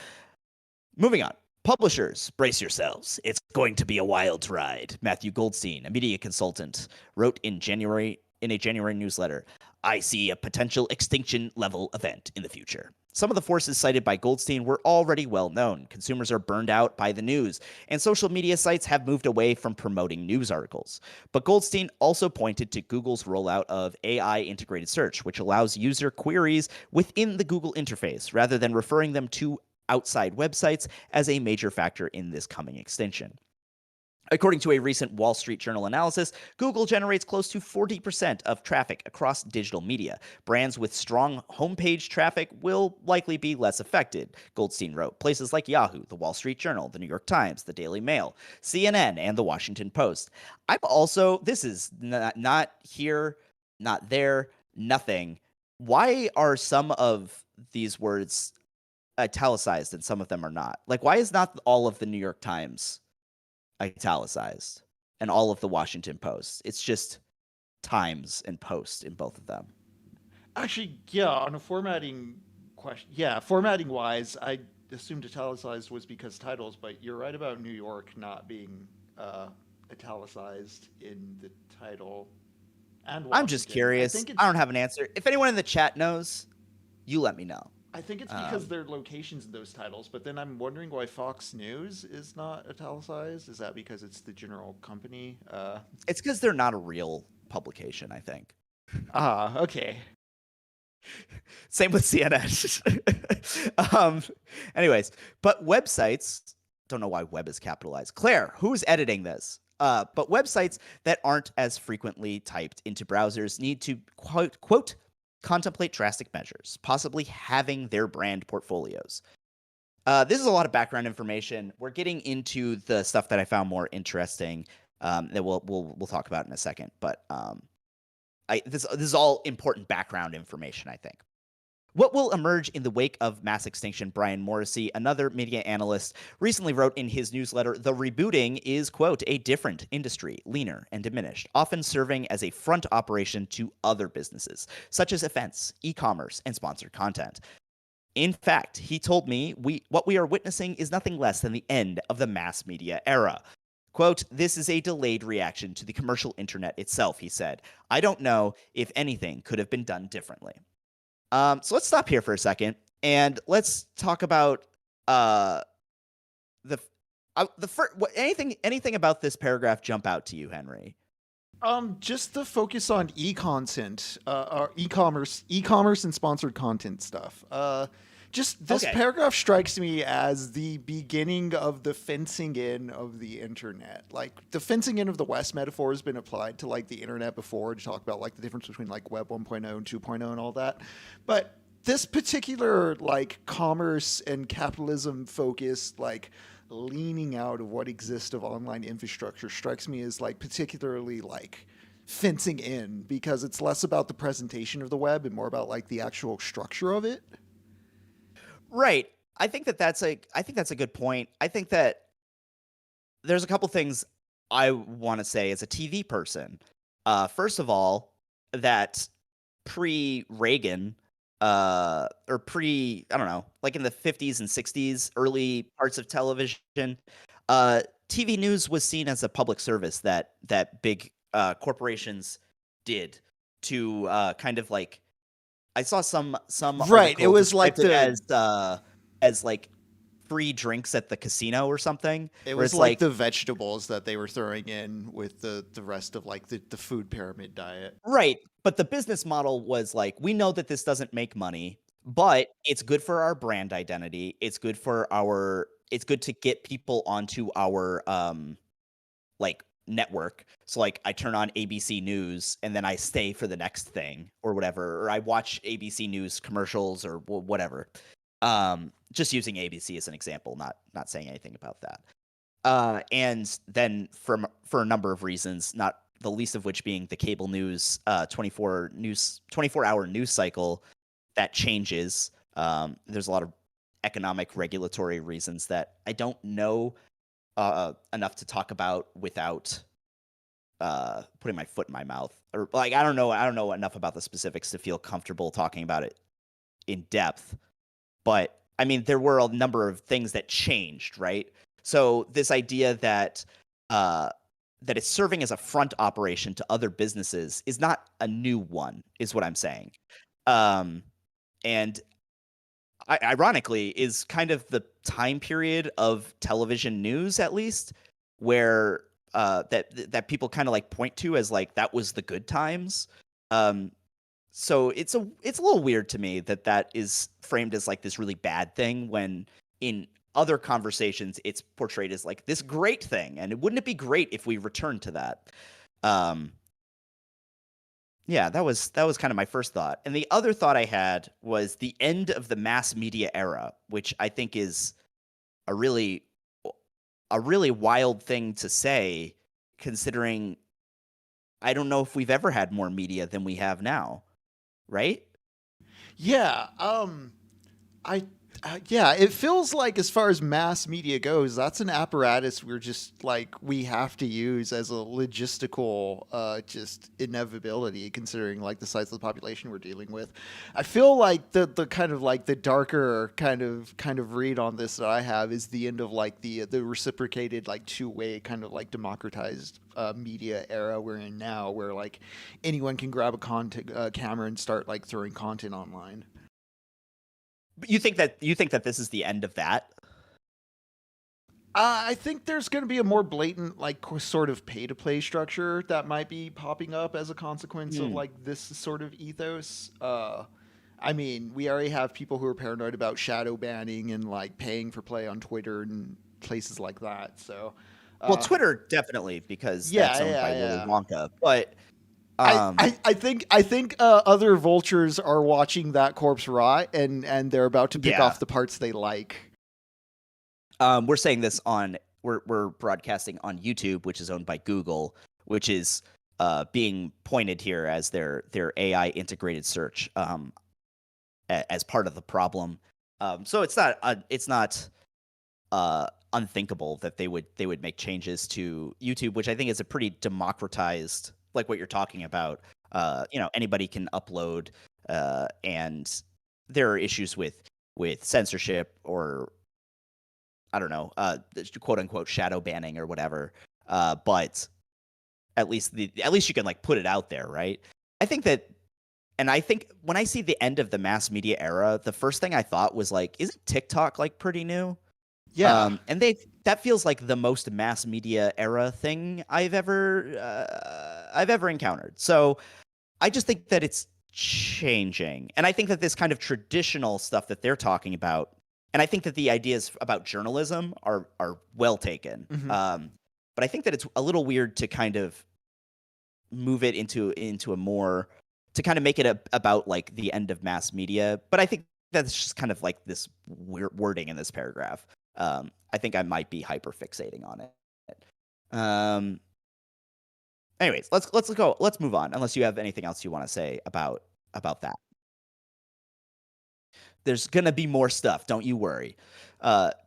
Moving on. Publishers, brace yourselves. It's going to be a wild ride. Matthew Goldstein, a media consultant, wrote in a January newsletter, "I see a potential extinction-level event in the future." Some of the forces cited by Goldstein were already well known. Consumers are burned out by the news, and social media sites have moved away from promoting news articles. But Goldstein also pointed to Google's rollout of AI-integrated search, which allows user queries within the Google interface rather than referring them to outside websites as a major factor in this coming extinction. According to a recent Wall Street Journal analysis, Google generates close to 40% of traffic across digital media. Brands with strong homepage traffic will likely be less affected, Goldstein wrote. Places like Yahoo, the Wall Street Journal, the New York Times, the Daily Mail, CNN, and the Washington Post. This is not here, not there, nothing. Why are some of these words italicized and some of them are not? Like, why is not all of the New York Times italicized and all of the Washington Post? It's just times and post in both of them. Actually, yeah, on a formatting question, yeah, formatting wise, I assumed italicized was because titles, but you're right about New York not being uh, italicized in the title, and I'm just Washington. curious. I don't have an answer. If anyone in the chat knows, you let me know. I think it's because Um, there are locations in those titles, but then I'm wondering why Fox News is not italicized. Is that because it's the general company? it's because they're not a real publication, I think. Okay. Same with CNN. Anyways, but websites, don't know why web is capitalized. Claire, who's editing this? But websites that aren't as frequently typed into browsers need to quote contemplate drastic measures, possibly having their brand portfolios. This is a lot of background information. We're getting into the stuff that I found more interesting that we'll talk about in a second. But this is all important background information, I think. What will emerge in the wake of mass extinction? Brian Morrissey, another media analyst, recently wrote in his newsletter, the rebooting is, quote, a different industry, leaner and diminished, often serving as a front operation to other businesses, such as events, e-commerce, and sponsored content. In fact, he told me what we are witnessing is nothing less than the end of the mass media era. Quote, this is a delayed reaction to the commercial internet itself, he said. I don't know if anything could have been done differently. So let's stop here for a second and let's talk about the first. Anything about this paragraph jump out to you, Henry? Just the focus on e-content, or e-commerce and sponsored content stuff. Just this paragraph strikes me as the beginning of the fencing in of the internet. Like the fencing in of the West metaphor has been applied to like the internet before to talk about like the difference between like Web 1.0 and 2.0 and all that. But this particular like commerce and capitalism focused like leaning out of what exists of online infrastructure strikes me as like particularly like fencing in because it's less about the presentation of the web and more about like the actual structure of it. Right. I think that's a good point. I think that there's a couple things I want to say as a TV person. First of all, that pre-Reagan, or I don't know, like in the 50s and 60s, early parts of television, TV news was seen as a public service that big corporations did to kind of like. I saw some Right. It was like as like free drinks at the casino or something. It where was it's like the vegetables that they were throwing in with the rest of like the food pyramid diet. right. But the business model was like, we know that this doesn't make money, but it's good for our brand identity. It's good to get people onto our like network. So like I turn on ABC News and then I stay for the next thing or whatever, or I watch ABC News commercials or whatever. Just using ABC as an example, not saying anything about that. And then for a number of reasons, not the least of which being the cable news 24-hour news cycle that changes. There's a lot of economic regulatory reasons that I don't know enough to talk about without putting my foot in my mouth, or like I don't know enough about the specifics to feel comfortable talking about it in depth. But I mean, there were a number of things that changed, right? So this idea that that it's serving as a front operation to other businesses is not a new one, is what I'm saying. And ironically is kind of the time period of television news, at least, where that people kind of like point to as like that was the good times. So it's a little weird to me that is framed as like this really bad thing when in other conversations it's portrayed as like this great thing, and wouldn't it be great if we returned to that? Yeah, that was kind of my first thought. And the other thought I had was the end of the mass media era, which I think is a really wild thing to say, considering I don't know if we've ever had more media than we have now, right? Yeah, I Yeah, it feels like as far as mass media goes, that's an apparatus we're just like we have to use as a logistical just inevitability, considering like the size of the population we're dealing with. I feel like the kind of like the darker kind of read on this that I have is the end of like the reciprocated like two-way kind of like democratized media era we're in now, where like anyone can grab a content camera and start like throwing content online. But you think that this is the end of that? I think there's going to be a more blatant, like, sort of pay to play structure that might be popping up as a consequence of Hmm. like this sort of ethos. I mean, we already have people who are paranoid about shadow banning and like paying for play on Twitter and places like that. So, Well, uh, Twitter definitely, because yeah, that's owned by yeah, Willy yeah. Wonka. But I, um, I, I think other vultures are watching that corpse rot and they're about to pick yeah, off the parts they like. we're saying this on we're broadcasting on YouTube, which is owned by Google, which is being pointed here as their AI integrated search as part of the problem. So it's not unthinkable that they would make changes to YouTube, which I think is a pretty democratized, like what you're talking about. Anybody can upload, and there are issues with censorship, or I don't know, quote unquote shadow banning or whatever. But at least you can like put it out there, right? I think that, and I think when I see the end of the mass media era, the first thing I thought was like, isn't TikTok like pretty new? Yeah. And that feels like the most mass media era thing I've ever encountered. So I just think that it's changing, and I think that this kind of traditional stuff that they're talking about, and I think that the ideas about journalism are well taken. Hmm. But I think that it's a little weird to kind of move it into a more, to kind of make it about like the end of mass media. But I think that's just kind of like this weird wording in this paragraph. I think I might be hyper fixating on it. Um, Anyways, let's go. Let's move on. Unless you have anything else you want to say about that. There's going to be more stuff, don't you worry.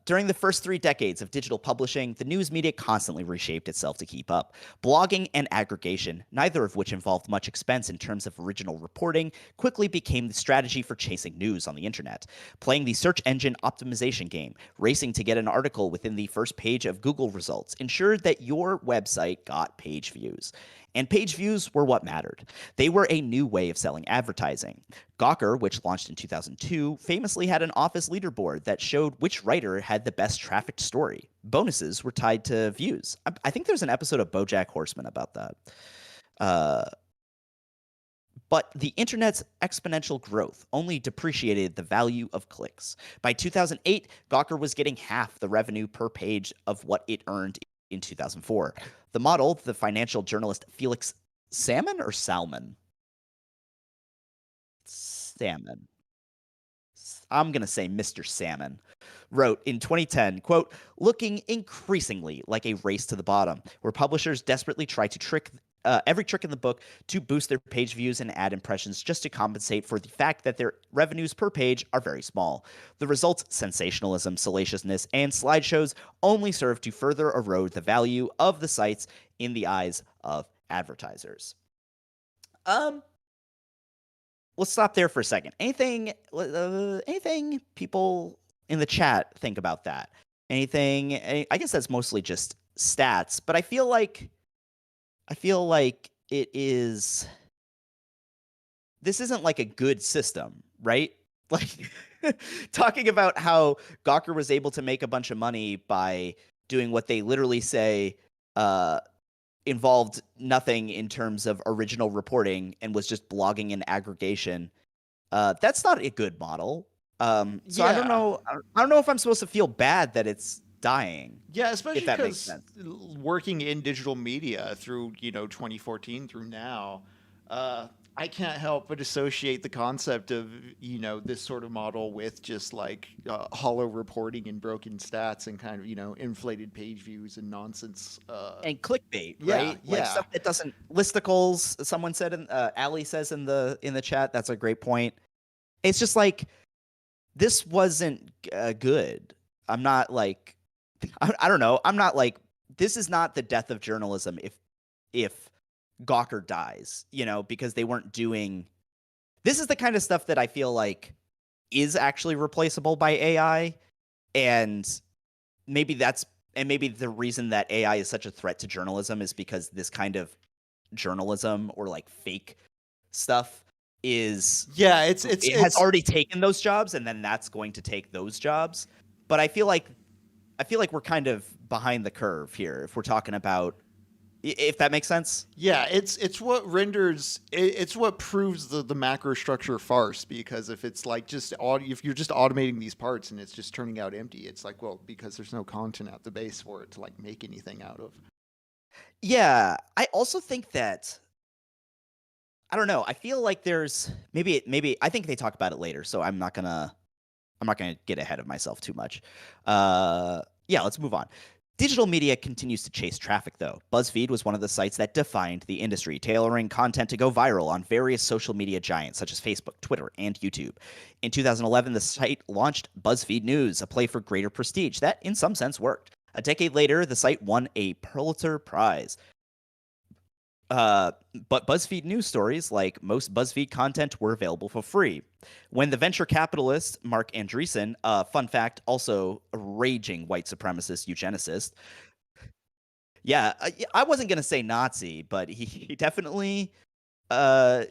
During the first 3 decades of digital publishing, the news media constantly reshaped itself to keep up. Blogging and aggregation, neither of which involved much expense in terms of original reporting, quickly became the strategy for chasing news on the internet. Playing the search engine optimization game, racing to get an article within the first page of Google results, ensured that your website got page views. And page views were what mattered. They were a new way of selling advertising. Gawker, which launched in 2002, famously had an office leaderboard that showed which writer had the best trafficked story. Bonuses were tied to views. I think there's an episode of BoJack Horseman about that. Uh, but the internet's exponential growth only depreciated the value of clicks. By 2008, Gawker was getting half the revenue per page of what it earned in 2004. The model, the financial journalist Felix Salmon or Salmon? Salmon. I'm going to say Mr. Salmon, wrote in 2010, quote, looking increasingly like a race to the bottom, where publishers desperately try to trick every trick in the book to boost their page views and ad impressions just to compensate for the fact that their revenues per page are very small. The results, sensationalism, salaciousness, and slideshows only serve to further erode the value of the sites in the eyes of advertisers. Um, let's stop there for a second. Anything people in the chat think about that? I guess that's mostly just stats, but I feel like it is this isn't like a good system, right? Like talking about how Gawker was able to make a bunch of money by doing what they literally say uh involved nothing in terms of original reporting and was just blogging and aggregation. That's not a good model. So I don't Yeah. know. I don't know if I'm supposed to feel bad that it's dying, Yeah, if especially that makes because sense. working in digital media through 2014 through now, I can't help but associate the concept of this sort of model with just like hollow reporting and broken stats and kind of inflated page views and nonsense. And clickbait, Yeah, right? Like yeah, stuff that doesn't listicles. Someone said, Ali says in the chat. That's a great point. It's just like this wasn't good. I'm not like I don't know. I'm not like this is not the death of journalism if Gawker dies, because they weren't doing this is the kind of stuff that I feel like is actually replaceable by AI, and maybe maybe the reason that AI is such a threat to journalism is because this kind of journalism or like fake stuff is Yeah, it has already taken those jobs, and then that's going to take those jobs. But I feel like we're kind of behind the curve here if we're talking about if that makes sense. yeah, it's what renders it's what proves the macro structure farce, because if it's like if you're just automating these parts and it's just turning out empty, it's like, well, because there's no content at the base for it to like make anything out of. Yeah, I also think that I don't know. I feel like there's maybe I think they talk about it later, so I'm not gonna get ahead of myself too much. Yeah, let's move on. Digital media continues to chase traffic, though. BuzzFeed was one of the sites that defined the industry, tailoring content to go viral on various social media giants such as Facebook, Twitter, and YouTube. In 2011, the site launched BuzzFeed News, a play for greater prestige that, in some sense, worked. A decade later, the site won a Pulitzer Prize. But BuzzFeed news stories, like most BuzzFeed content, were available for free. When the venture capitalist Mark Andreessen, fun fact, also a raging white supremacist eugenicist, yeah, I wasn't gonna say Nazi, but he definitely uh,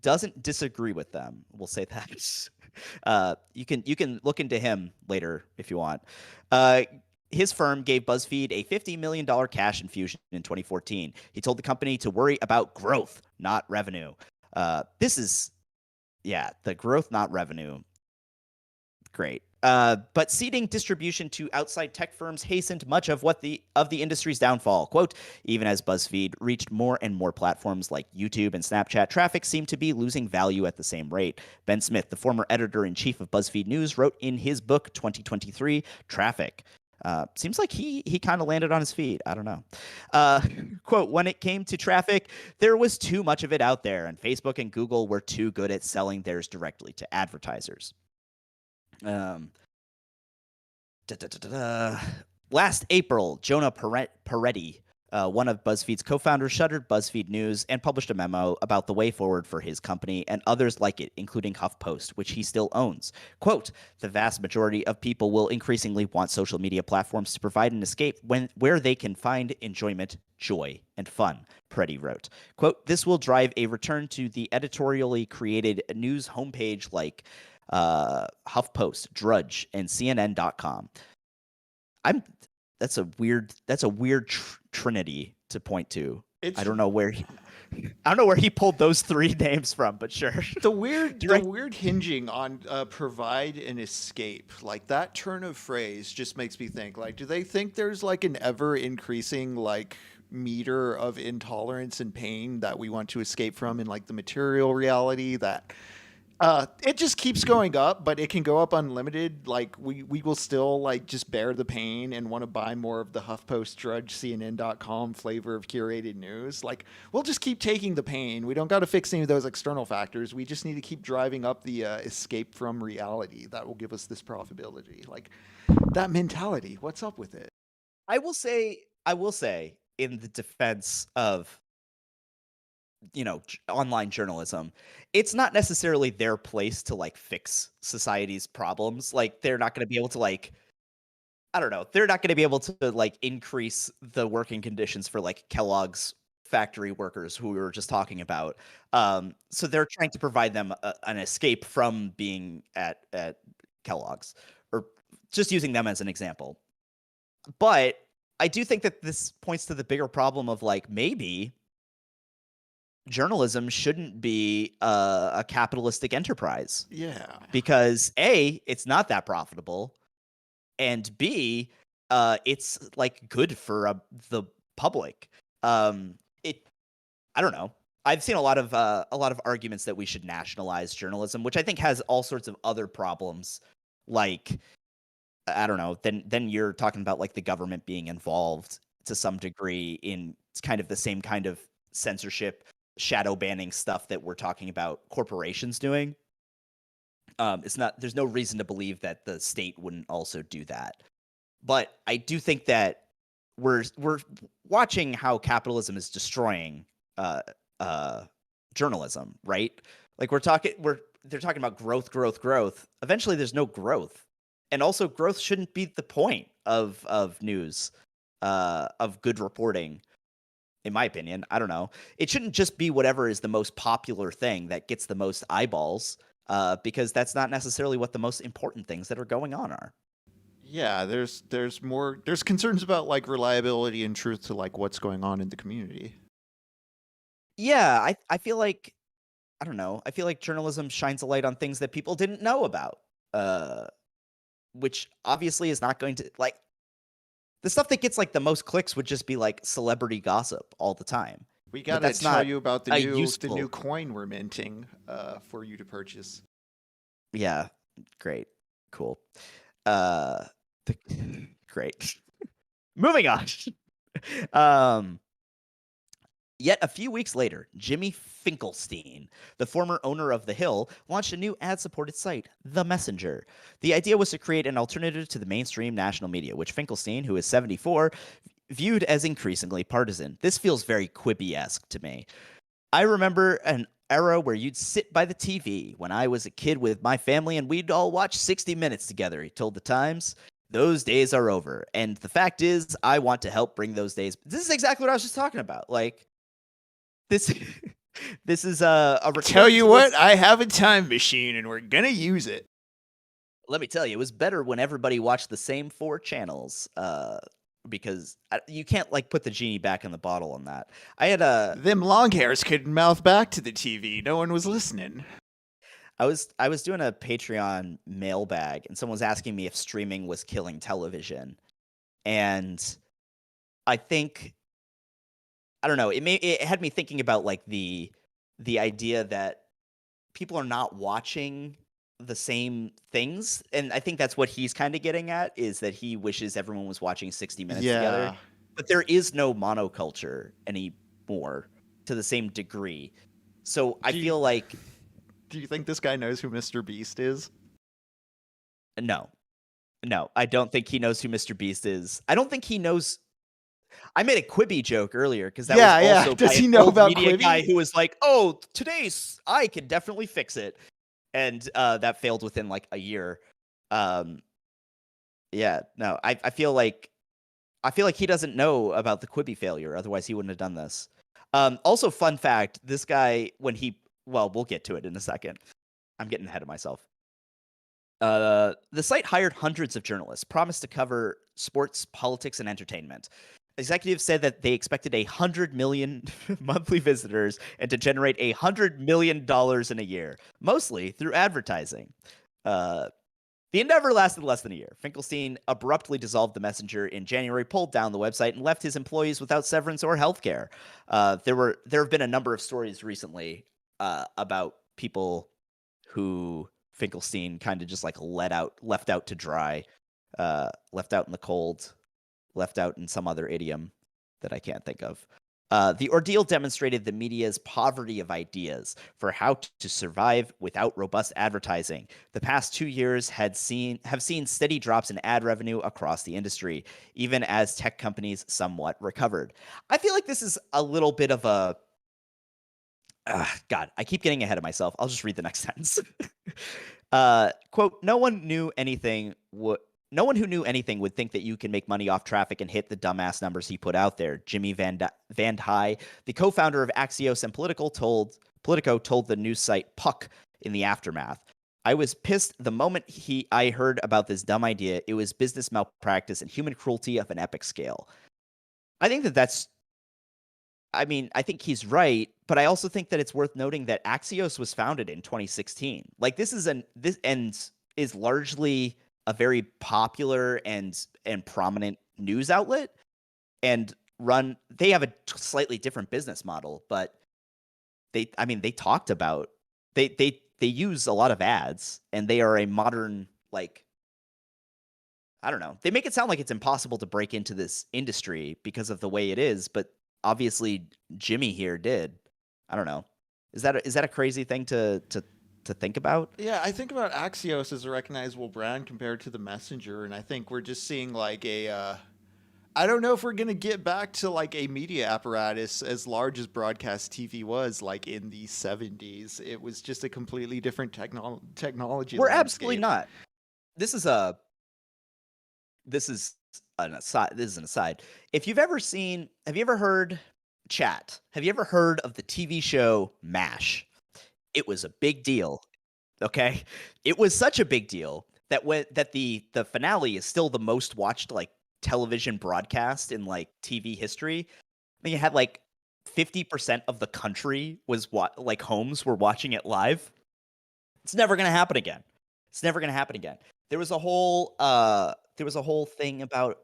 doesn't disagree with them. We'll say that. You can look into him later if you want. Uh, his firm gave BuzzFeed a $50 million cash infusion in 2014. He told the company to worry about growth, not revenue. This is, yeah, the growth, not revenue. Great. But ceding distribution to outside tech firms hastened much of the industry's downfall. Quote, even as BuzzFeed reached more and more platforms like YouTube and Snapchat, traffic seemed to be losing value at the same rate. Ben Smith, the former editor-in-chief of BuzzFeed News, wrote in his book 2023, Traffic. Seems like he kind of landed on his feet. I don't know. Quote, when it came to traffic, there was too much of it out there, and Facebook and Google were too good at selling theirs directly to advertisers. Da, da, da, da, da. Last April, Jonah Peretti, one of BuzzFeed's co-founders, shuttered BuzzFeed News and published a memo about the way forward for his company and others like it, including HuffPost, which he still owns. Quote, the vast majority of people will increasingly want social media platforms to provide an escape where they can find enjoyment, joy, and fun, Peretti wrote. Quote, this will drive a return to the editorially created news homepage like HuffPost, Drudge, and CNN.com. That's a weird trinity to point to. I don't know where he pulled those three names from, but sure. The weird hinging on provide and escape, like that turn of phrase just makes me think, like, do they think there's like an ever increasing like meter of intolerance and pain that we want to escape from in like the material reality that it just keeps going up, but it can go up unlimited. Like we will still like just bear the pain and want to buy more of the HuffPost, Drudge, CNN.com flavor of curated news. Like we'll just keep taking the pain. We don't got to fix any of those external factors. We just need to keep driving up the escape from reality that will give us this profitability. Like that mentality. What's up with it? I will say in the defense of online journalism, it's not necessarily their place to like fix society's problems. Like they're not going to be able to like I don't know, they're not going to be able to like increase the working conditions for like Kellogg's factory workers who we were just talking about. So they're trying to provide them an escape from being at Kellogg's, or just using them as an example. But I do think that this points to the bigger problem of like maybe journalism shouldn't be a capitalistic enterprise. Yeah. Because A, it's not that profitable, and B, it's like good for the public. I don't know. I've seen a lot of arguments that we should nationalize journalism, which I think has all sorts of other problems. Like, I don't know. Then you're talking about like the government being involved to some degree in kind of the same kind of censorship, shadow banning stuff that we're talking about corporations doing. It's not. There's no reason to believe that the state wouldn't also do that. But I do think that we're watching how capitalism is destroying uh, uh, journalism, right? Like they're talking about growth, growth, growth. Eventually, there's no growth, and also growth shouldn't be the point of news, of good reporting. In my opinion, I don't know. It shouldn't just be whatever is the most popular thing that gets the most eyeballs, because that's not necessarily what the most important things that are going on are. Yeah, there's concerns about like reliability and truth to like what's going on in the community. Yeah, I feel like I don't know. I feel like journalism shines a light on things that people didn't know about, uh, which obviously is not going to like the stuff that gets like the most clicks would just be like celebrity gossip all the time. We But gotta that's tell not you about a the new useful. coin we're minting for you to purchase. Yeah, great, cool. Uh, the, great. Moving on. um, Yet a few weeks later, Jimmy Finkelstein, the former owner of The Hill, launched a new ad-supported site, The Messenger. The idea was to create an alternative to the mainstream national media, which Finkelstein, who is 74, viewed as increasingly partisan. This feels very Quibi-esque to me. I remember an era where you'd sit by the TV when I was a kid with my family and we'd all watch 60 Minutes together, he told the Times. Those days are over. And the fact is, I want to help bring those days. This is exactly what I was just talking about. Like, this this is a Tell return you to what, I have a time machine and we're gonna use it. let me tell you, it was better when everybody watched the same 4 channels, because you can't like put the genie back in the bottle on that. I had a Them long hairs could mouth back to the TV. No one was listening. I was doing a Patreon mailbag and someone was asking me if streaming was killing television. And I think I don't know, it had me thinking about like the idea that people are not watching the same things, and I think that's what he's kind of getting at, is that he wishes everyone was watching 60 Minutes together. Yeah. But there is no monoculture anymore to the same degree. So I Do you, feel like do you think this guy knows who Mr. Beast is? no. No, I don't think he knows who Mr. Beast is. I don't think he knows. I made a Quibi joke earlier because that was Yeah, yeah. also Does by he an know old about media guy Quibi? who was like, "Oh, today's I can definitely fix it," and that failed within like a year. Um, yeah, no, I feel like he doesn't know about the Quibi failure. Otherwise, he wouldn't have done this. Also, fun fact: this guy, when he, well, we'll get to it in a second. I'm getting ahead of myself. The site hired hundreds of journalists, promised to cover sports, politics, and entertainment. Executives said that they expected 100 million monthly visitors and to generate $100 million in a year, mostly through advertising. Uh, the endeavor lasted less than a year. Finkelstein abruptly dissolved the Messenger in January, pulled down the website, and left his employees without severance or health care. There have been a number of stories recently about people who Finkelstein kind of just like left out to dry, left out in the cold, left out in some other idiom that I can't think of. The ordeal demonstrated the media's poverty of ideas for how to survive without robust advertising. The past 2 years have seen steady drops in ad revenue across the industry, even as tech companies somewhat recovered. I feel like this is a little bit of a God, I keep getting ahead of myself. I'll just read the next sentence. Quote, no one who knew anything would think that you can make money off traffic and hit the dumbass numbers he put out there. Jimmy Van High, the co-founder of Axios and Politico, told the news site Puck in the aftermath. I was pissed the moment I heard about this dumb idea. It was business malpractice and human cruelty of an epic scale. I think that's I mean, I think he's right, but I also think that it's worth noting that Axios was founded in 2016. Like this is largely a very popular and prominent news outlet, and they have a slightly different business model, but they talked about they use a lot of ads, and they are a modern, like, I don't know. They make it sound like it's impossible to break into this industry because of the way it is, but obviously Jimmy here did. I don't know. Is that a crazy thing to to think about. Yeah, I think about Axios as a recognizable brand compared to the Messenger, and I think we're just seeing like a. I don't know if we're gonna get back to like a media apparatus as large as broadcast TV was, like in the '70s. It was just a completely different technology We're absolutely landscape. not. This is a this is an aside. This is an aside. If you've ever seen, have you ever heard chat? Have you ever heard of the TV show MASH? It was a big deal. Okay, it was such a big deal that the finale is still the most watched like television broadcast in like TV history. I mean, you had like 50% of the country was like homes were watching it live. It's never gonna happen again. It's never gonna happen again. There was a whole thing about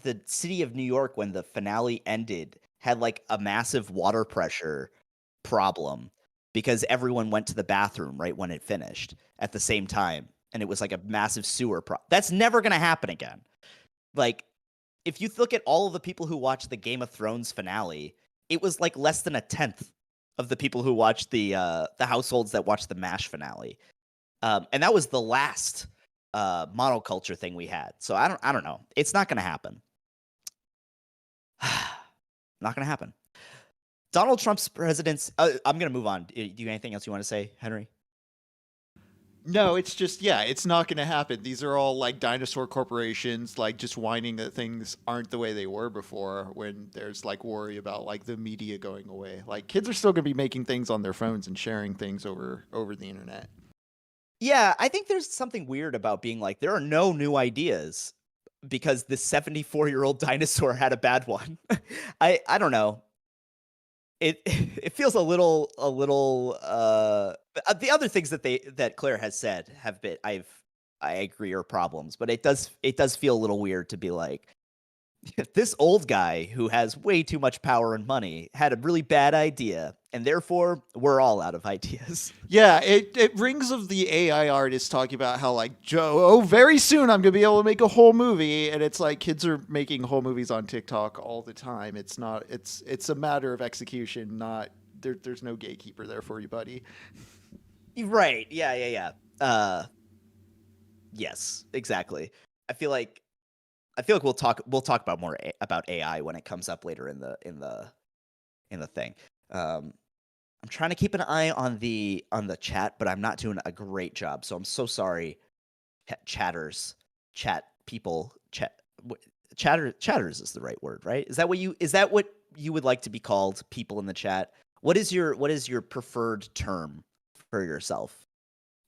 the city of New York when the finale ended had like a massive water pressure problem because everyone went to the bathroom right when it finished at the same time, and it was like a massive sewer problem. That's never gonna happen again. Like, if you look at all of the people who watched the Game of Thrones finale, it was like less than a tenth of the people who watched the households that watched the MASH finale, and that was the last monoculture thing we had. So I don't know. It's not gonna happen. Not gonna happen. Donald Trump's president's. I'm gonna move on. Do you have anything else you want to say, Henry? No, it's just yeah, it's not going to happen. These are all like dinosaur corporations, like just whining that things aren't the way they were before. When there's like worry about like the media going away, like kids are still going to be making things on their phones and sharing things over the internet. Yeah, I think there's something weird about being like there are no new ideas because this 74-year-old dinosaur had a bad one. I don't know. It feels a little the other things that Claire has said have been I agree are problems, but it does feel a little weird to be like this old guy who has way too much power and money had a really bad idea, and therefore we're all out of ideas. Yeah, it rings of the AI artist talking about how like very soon I'm gonna be able to make a whole movie, and it's like kids are making whole movies on TikTok all the time. It's not it's a matter of execution, not there's no gatekeeper there for you, buddy. Right. Yeah. Yes, exactly. I feel like we'll talk about more about AI when it comes up later in the thing. I'm trying to keep an eye on the chat, but I'm not doing a great job. So I'm so sorry, chatters, chat people, chatters is the right word, right? Is that what you would like to be called? People in the chat. What is your preferred term for yourself?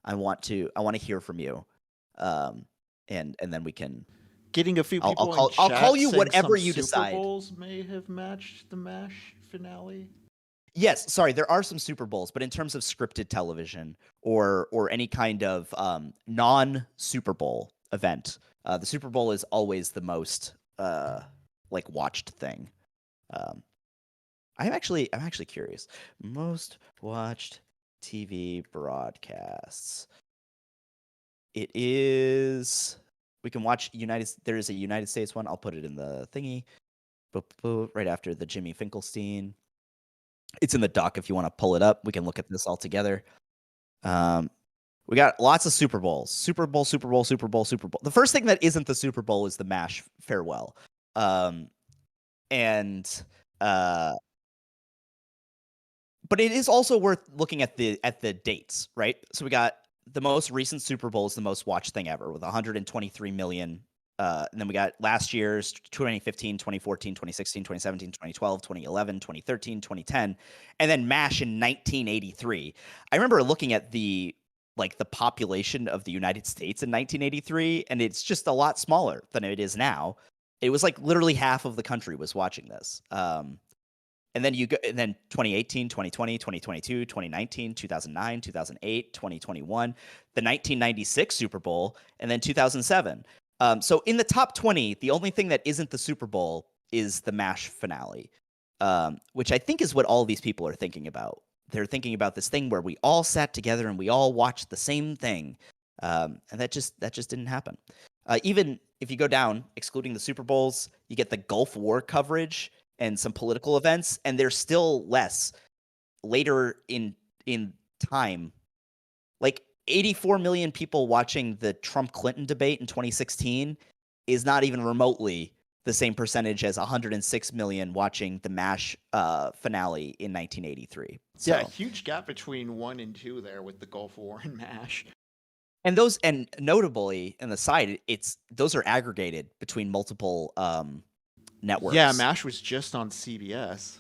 I want to hear from you, and then we can. Getting a few people I'll call you whatever you Super decide. Bowls may have matched the MASH finale. Yes, sorry, there are some Super Bowls, but in terms of scripted television or any kind of non-Super Bowl event, the Super Bowl is always the most like watched thing. I'm actually curious. Most watched TV broadcasts. It is. We can watch there is a United States one. I'll put it in the thingy. Right after the Jimmy Finkelstein. It's in the doc if you want to pull it up. We can look at this all together. We got lots of Super Bowls. Super Bowl. The first thing that isn't the Super Bowl is the MASH farewell. But it is also worth looking at the dates, right? So we got the most recent Super Bowl is the most watched thing ever with 123 million. And then we got last year's 2015, 2014, 2016, 2017, 2012, 2011, 2013, 2010, and then MASH in 1983. I remember looking at the population of the United States in 1983, and it's just a lot smaller than it is now. It was like literally half of the country was watching this. And then 2018, 2020, 2022, 2019, 2009, 2008, 2021, the 1996 Super Bowl, and then 2007. So in the top 20, the only thing that isn't the Super Bowl is the MASH finale, which I think is what all these people are thinking about. They're thinking about this thing where we all sat together and we all watched the same thing, and that just didn't happen. Even if you go down, excluding the Super Bowls, you get the Gulf War coverage and some political events, and there's still less later in time, Like 84 million people watching the Trump-Clinton debate in 2016 is not even remotely the same percentage as 106 million watching the MASH finale in 1983. Yeah, So, huge gap between 1 and 2 there with the Gulf War and MASH. and notably, in the side, those are aggregated between multiple networks. Yeah, MASH was just on CBS.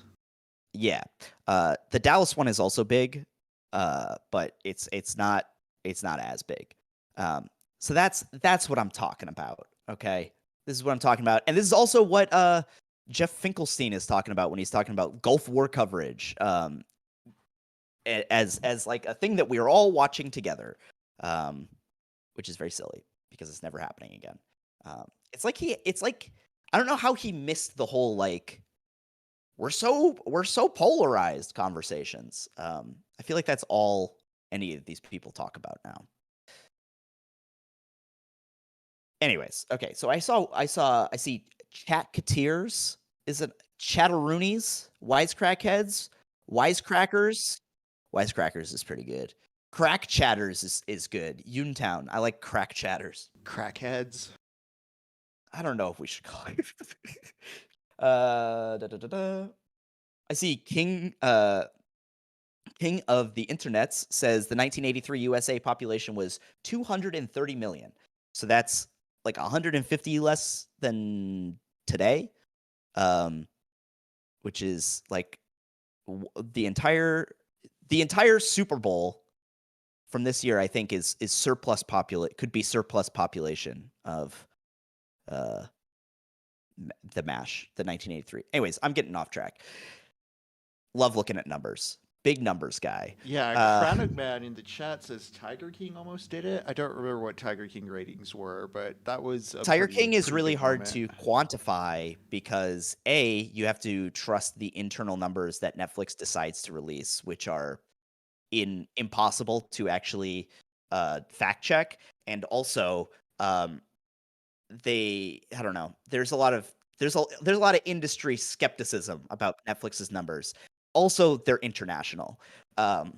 Yeah, the Dallas one is also big, but it's not as big. So that's what I'm talking about. Okay, this is what I'm talking about, and this is also what Jeff Finkelstein is talking about when he's talking about Gulf War coverage, as like a thing that we are all watching together, which is very silly because it's never happening again. It's like I don't know how he missed the whole like we're so polarized conversations. I feel like that's all any of these people talk about now. Anyways, okay, so I see chatketeers, is it chatteroonies, wisecrackheads, wisecrackers. Wisecrackers is pretty good. Crack chatters is good. Unitown, I like crack chatters. Crackheads. I don't know if we should call it. I see King of the Internets says the 1983 USA population was 230 million. So that's like 150 less than today, which is like the entire Super Bowl from this year, I think, is surplus could be surplus population of the MASH, the 1983. Anyways, I'm getting off track. Love looking at numbers. Big numbers guy. Yeah, Chronic Man in the chat says Tiger King almost did it. I don't remember what Tiger King ratings were, but that was Tiger King is really hard moment. to quantify because you have to trust the internal numbers that Netflix decides to release, which are impossible to actually fact check, and also I don't know. There's a lot of industry skepticism about Netflix's numbers. Also, they're international. The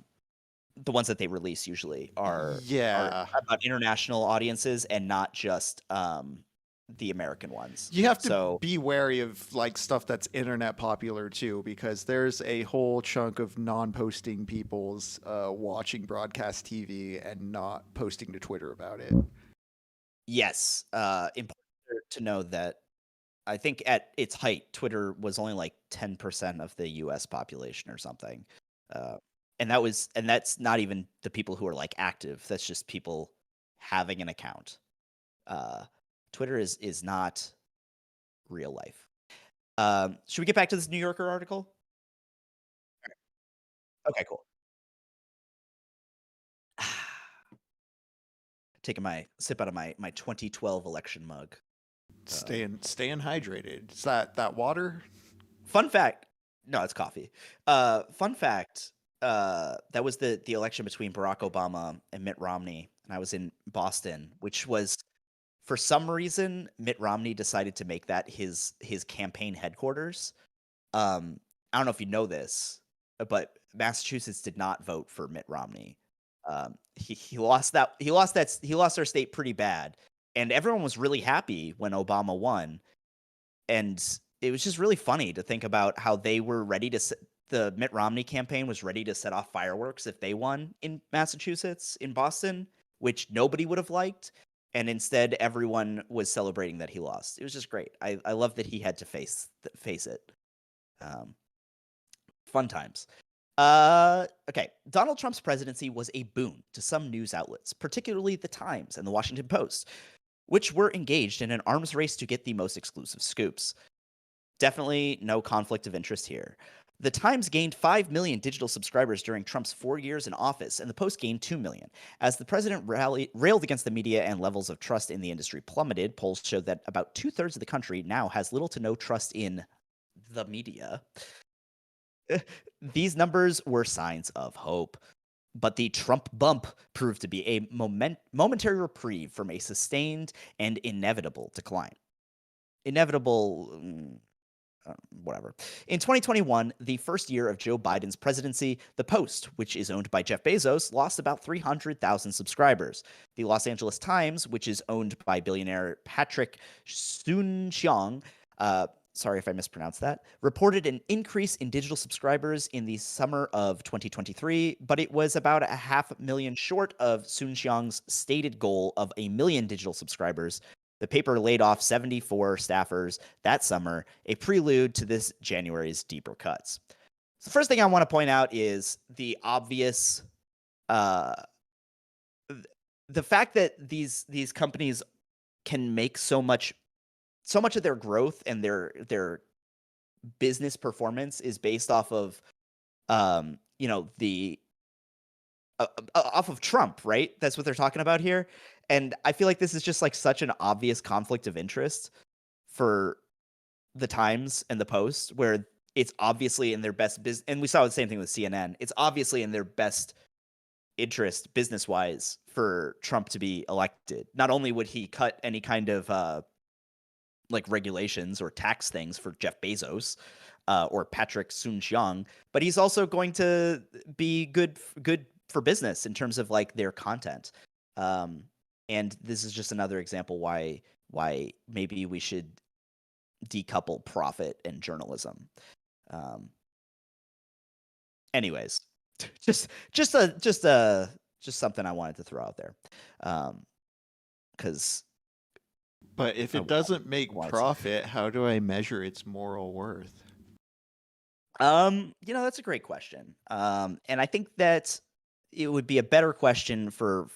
ones that they release usually are about international audiences and not just the American ones. You have to be wary of like stuff that's internet popular too, because there's a whole chunk of non-posting people's watching broadcast TV and not posting to Twitter about it. Yes, important to know that I think at its height, Twitter was only like 10% of the U.S. population or something, and that's not even the people who are like active. That's just people having an account. Twitter is not real life. Should we get back to this New Yorker article? Okay, cool. Taking my sip out of my 2012 election mug. Staying hydrated. Is that water? Fun fact. No, it's coffee. Fun fact. That was the election between Barack Obama and Mitt Romney, and I was in Boston, which was, for some reason, Mitt Romney decided to make that his campaign headquarters. I don't know if you know this, but Massachusetts did not vote for Mitt Romney. He lost our state pretty bad, and everyone was really happy when Obama won. And it was just really funny to think about how they were ready to the Mitt Romney campaign was ready to set off fireworks if they won in Massachusetts, in Boston, which nobody would have liked. And instead, everyone was celebrating that he lost. It was just great. I love that he had to face it. Fun times. Okay. Donald Trump's presidency was a boon to some news outlets, particularly The Times and The Washington Post, which were engaged in an arms race to get the most exclusive scoops. Definitely no conflict of interest here. The Times gained 5 million digital subscribers during Trump's 4 years in office, and the Post gained 2 million. As the president railed against the media and levels of trust in the industry plummeted, polls showed that about 2/3 of the country now has little to no trust in the media. These numbers were signs of hope. But the Trump bump proved to be a momentary reprieve from a sustained and inevitable decline. Inevitable, whatever. In 2021, the first year of Joe Biden's presidency, The Post, which is owned by Jeff Bezos, lost about 300,000 subscribers. The Los Angeles Times, which is owned by billionaire Patrick Soon-Shiong, sorry if I mispronounced that, reported an increase in digital subscribers in the summer of 2023, but it was about 500,000 short of Soon-Shiong's stated goal of 1 million digital subscribers. The paper laid off 74 staffers that summer, a prelude to this January's deeper cuts. So the first thing I want to point out is the obvious, the fact that these companies can make so much of their growth and their business performance is based off of, the off of Trump, right? That's what they're talking about here. And I feel like this is just like such an obvious conflict of interest for the Times and the Post, where it's obviously in their best business. And we saw the same thing with CNN. It's obviously in their best interest business-wise for Trump to be elected. Not only would he cut any kind of like regulations or tax things for Jeff Bezos or Patrick Soon-Shiong, but he's also going to be good for business in terms of like their content. And this is just another example why maybe we should decouple profit and journalism. Anyways, just something I wanted to throw out there, because. But if it doesn't make profit, how do I measure its moral worth? That's a great question. And I think that it would be a better question for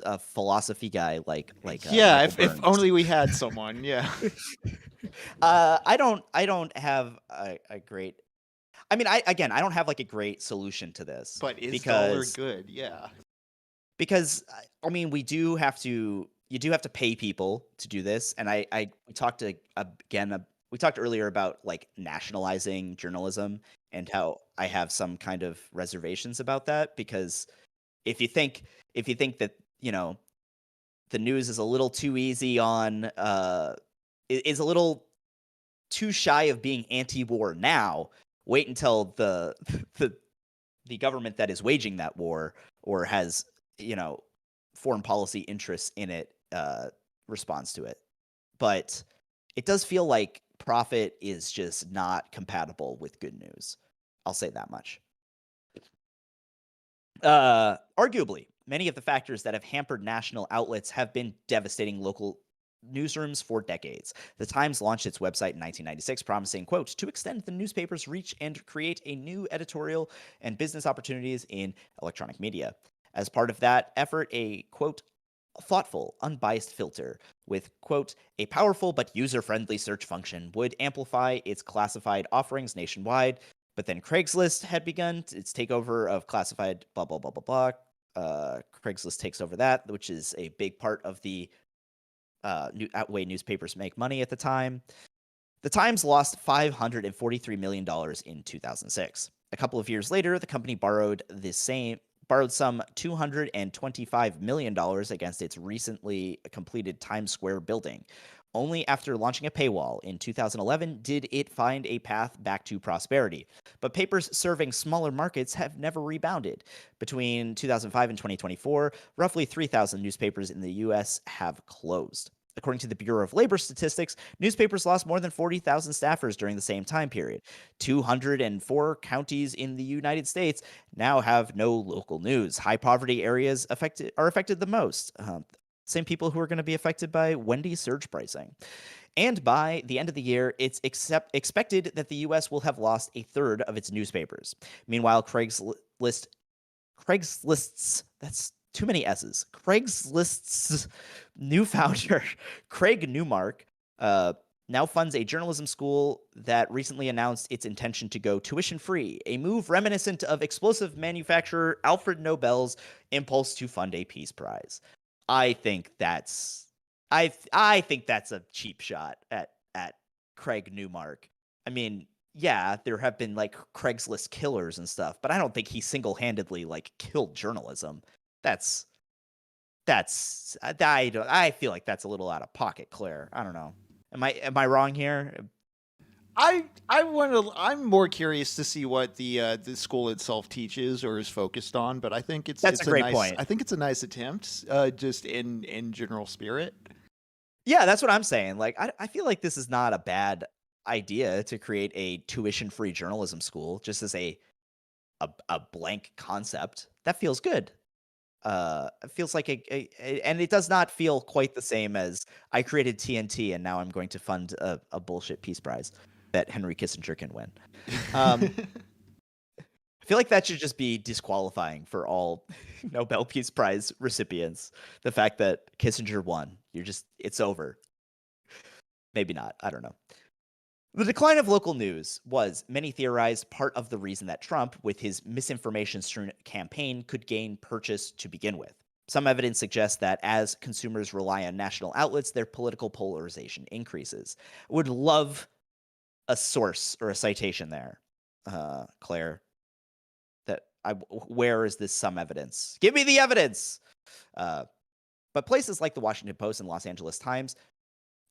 a philosophy guy like yeah, Michael if Burns. only we had someone. Yeah. I don't have a great. I mean, I don't have like a great solution to this. But is dollar good? Yeah. Because I mean, you do have to pay people to do this, and we talked earlier about like nationalizing journalism and how I have some kind of reservations about that, because if you think that, the news is a little too easy on is a little too shy of being anti-war now, wait until the government that is waging that war or has, foreign policy interests in it responds to it. But it does feel like profit is just not compatible with good news. I'll say that much. Arguably, many of the factors that have hampered national outlets have been devastating local newsrooms for decades. The Times launched its website in 1996, promising, quote, to extend the newspaper's reach and create a new editorial and business opportunities in electronic media. As part of that effort, a, quote, thoughtful, unbiased filter with, quote, a powerful but user-friendly search function would amplify its classified offerings nationwide. But then Craigslist had begun its takeover of classified blah, blah, blah, blah, blah. Craigslist takes over that, which is a big part of the way newspapers make money at the time. The Times lost $543 million in 2006. A couple of years later, the company borrowed some $225 million against its recently completed Times Square building. Only after launching a paywall in 2011 did it find a path back to prosperity. But papers serving smaller markets have never rebounded. Between 2005 and 2024, roughly 3,000 newspapers in the U.S. have closed. According to the Bureau of Labor Statistics, newspapers lost more than 40,000 staffers during the same time period. 204 counties in the United States now have no local news. High poverty areas are affected the most. Same people who are going to be affected by Wendy surge pricing. And by the end of the year, it's expected that the U.S. will have lost a third of its newspapers. Meanwhile, Craigslist's, that's too many S's. Craigslist's new founder, Craig Newmark, now funds a journalism school that recently announced its intention to go tuition-free, a move reminiscent of explosive manufacturer Alfred Nobel's impulse to fund a peace prize. I think that's a cheap shot at Craig Newmark. I mean, yeah, there have been like Craigslist killers and stuff, but I don't think he single-handedly like killed journalism. I feel like that's a little out of pocket, Claire. I don't know. Am I wrong here? I'm more curious to see what the school itself teaches or is focused on, but I think That's a great point. I think it's a nice attempt, just in general spirit. Yeah, that's what I'm saying. Like, I feel like this is not a bad idea to create a tuition-free journalism school just as a blank concept. That feels good. It feels like and it does not feel quite the same as I created TNT and now I'm going to fund a bullshit Peace Prize that Henry Kissinger can win. Um, I feel like that should just be disqualifying for all Nobel Peace Prize recipients. The fact that Kissinger won, it's over. Maybe not. I don't know. The decline of local news was, many theorized, part of the reason that Trump, with his misinformation-strewn campaign, could gain purchase to begin with. Some evidence suggests that as consumers rely on national outlets, their political polarization increases. I would love a source or a citation there, Claire. Where is this some evidence? Give me the evidence! But places like the Washington Post and Los Angeles Times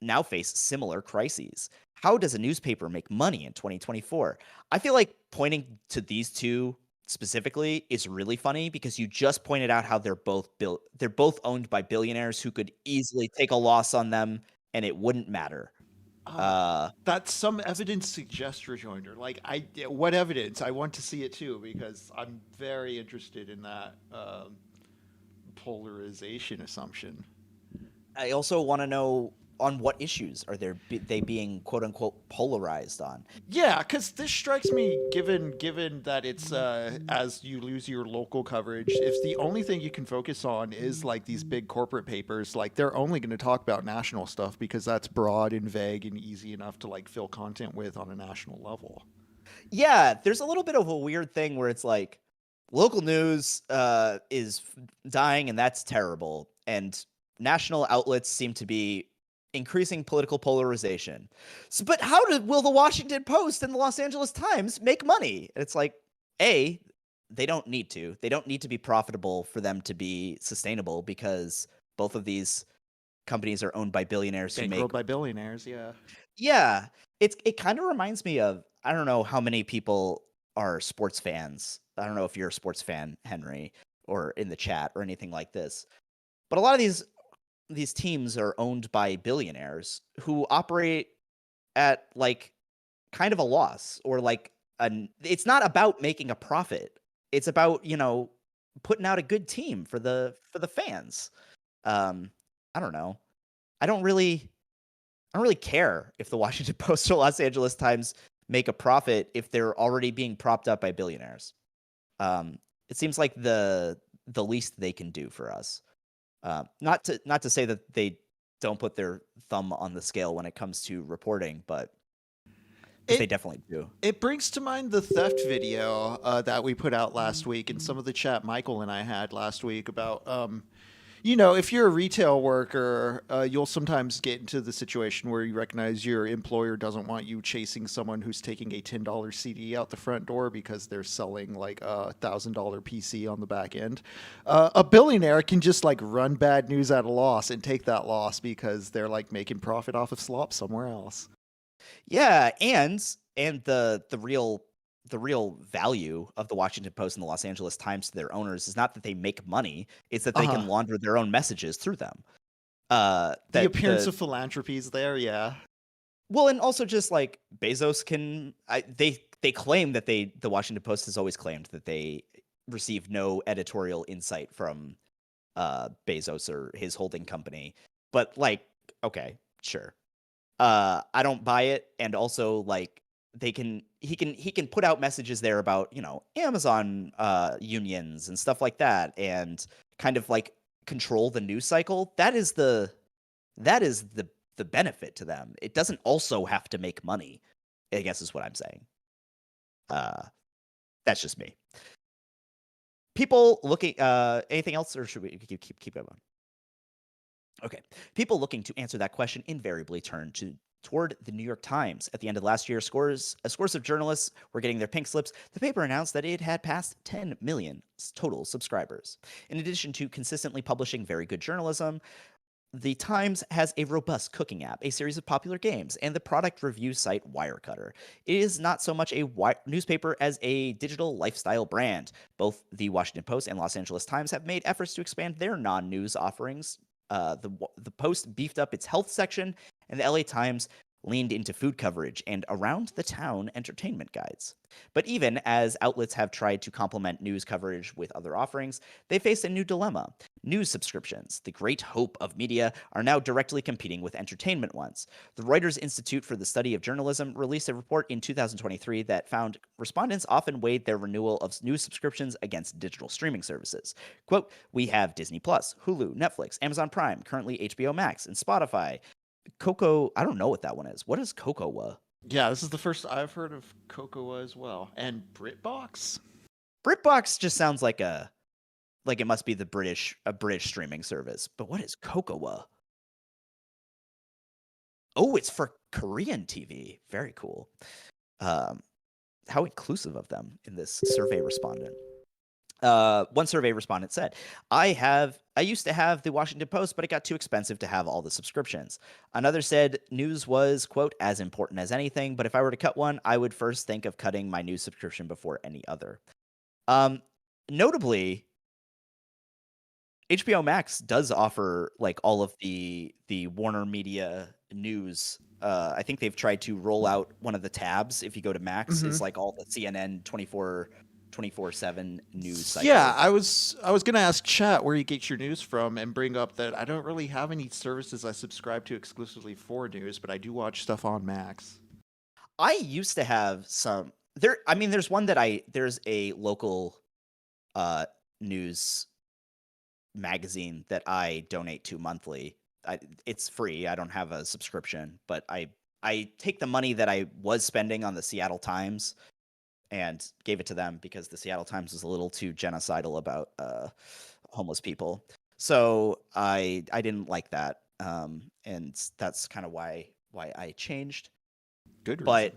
now face similar crises. How does a newspaper make money in 2024? I feel like pointing to these two specifically is really funny because you just pointed out how they're both owned by billionaires who could easily take a loss on them and it wouldn't matter. That some evidence suggests rejoinder. Like, what evidence? I want to see it too because I'm very interested in that polarization assumption. I also want to know, on what issues are they being quote unquote polarized on? Yeah, because this strikes me, given that it's as you lose your local coverage, if the only thing you can focus on is like these big corporate papers, like they're only going to talk about national stuff because that's broad and vague and easy enough to like fill content with on a national level. Yeah, there's a little bit of a weird thing where it's like local news is dying and that's terrible, and national outlets seem to be increasing political polarization. So, but will the Washington Post and the Los Angeles Times make money? And it's like, A, they don't need to. They don't need to be profitable for them to be sustainable because both of these companies are owned by billionaires who make Bankrolled by billionaires, yeah. Yeah. It kind of reminds me of, I don't know how many people are sports fans. I don't know if you're a sports fan, Henry, or in the chat or anything like this. But a lot of these teams are owned by billionaires who operate at like kind of a loss, or like it's not about making a profit. It's about, putting out a good team for the fans. I don't know. I don't really care if the Washington Post or Los Angeles Times make a profit if they're already being propped up by billionaires. It seems like the least they can do for us. Not to say that they don't put their thumb on the scale when it comes to reporting, but they definitely do. It brings to mind the theft video that we put out last week, and some of the chat Michael and I had last week about, if you're a retail worker, you'll sometimes get into the situation where you recognize your employer doesn't want you chasing someone who's taking a $10 CD out the front door because they're selling like a $1,000 PC on the back end. A billionaire can just like run bad news at a loss and take that loss because they're like making profit off of slop somewhere else. Yeah, and the real value of the Washington Post and the Los Angeles Times to their owners is not that they make money; it's that they can launder their own messages through them. The appearance of philanthropy is there, yeah. Well, and also just like Bezos they claim that the Washington Post has always claimed that they receive no editorial insight from Bezos or his holding company, but like, okay, sure. I don't buy it, and also like he can put out messages there about Amazon unions and stuff like that, and kind of like control the news cycle. That is the benefit to them. It doesn't also have to make money, I guess is what I'm saying. That's just me. People looking anything else, or should we keep going? Okay. People looking to answer that question invariably turn toward the New York Times. At the end of last year, scores of journalists were getting their pink slips. The paper announced that it had passed 10 million total subscribers. In addition to consistently publishing very good journalism, The Times has a robust cooking app, a series of popular games, and the product review site Wirecutter. It is not so much a newspaper as a digital lifestyle brand. Both the Washington Post and Los Angeles Times have made efforts to expand their non-news offerings. The Post beefed up its health section, and the LA Times leaned into food coverage and around the town entertainment guides. But even as outlets have tried to complement news coverage with other offerings, they face a new dilemma. News subscriptions, the great hope of media, are now directly competing with entertainment ones. The Reuters Institute for the Study of Journalism released a report in 2023 that found respondents often weighed their renewal of news subscriptions against digital streaming services. Quote, "We have Disney Plus, Hulu, Netflix, Amazon Prime, currently HBO Max, and Spotify. Coco, I don't know what that one is. What is Cocoa? Yeah, this is the first I've heard of Cocoa as well. And BritBox? BritBox just sounds like it must be a British streaming service. But what is Cocoa? Oh, it's for Korean TV. Very cool. How inclusive of them in this survey respondent. One survey respondent said, I used to have the Washington Post, but it got too expensive to have all the subscriptions. Another said news was, quote, as important as anything, but if I were to cut one, I would first think of cutting my news subscription before any other. Notably, HBO Max does offer like all of the Warner Media news. I think they've tried to roll out one of the tabs. If you go to Max, is like all the CNN 24/7 news cycle. Yeah, I was gonna ask chat where you get your news from and bring up that I don't really have any services I subscribe to exclusively for news, but I do watch stuff on Max. I used to have some there. I mean, there's a local news magazine that I donate to monthly. It's free. I don't have a subscription, but I take the money that I was spending on the Seattle Times and gave it to them because the Seattle Times was a little too genocidal about homeless people. So I didn't like that, and that's kind of why I changed. Good reason. But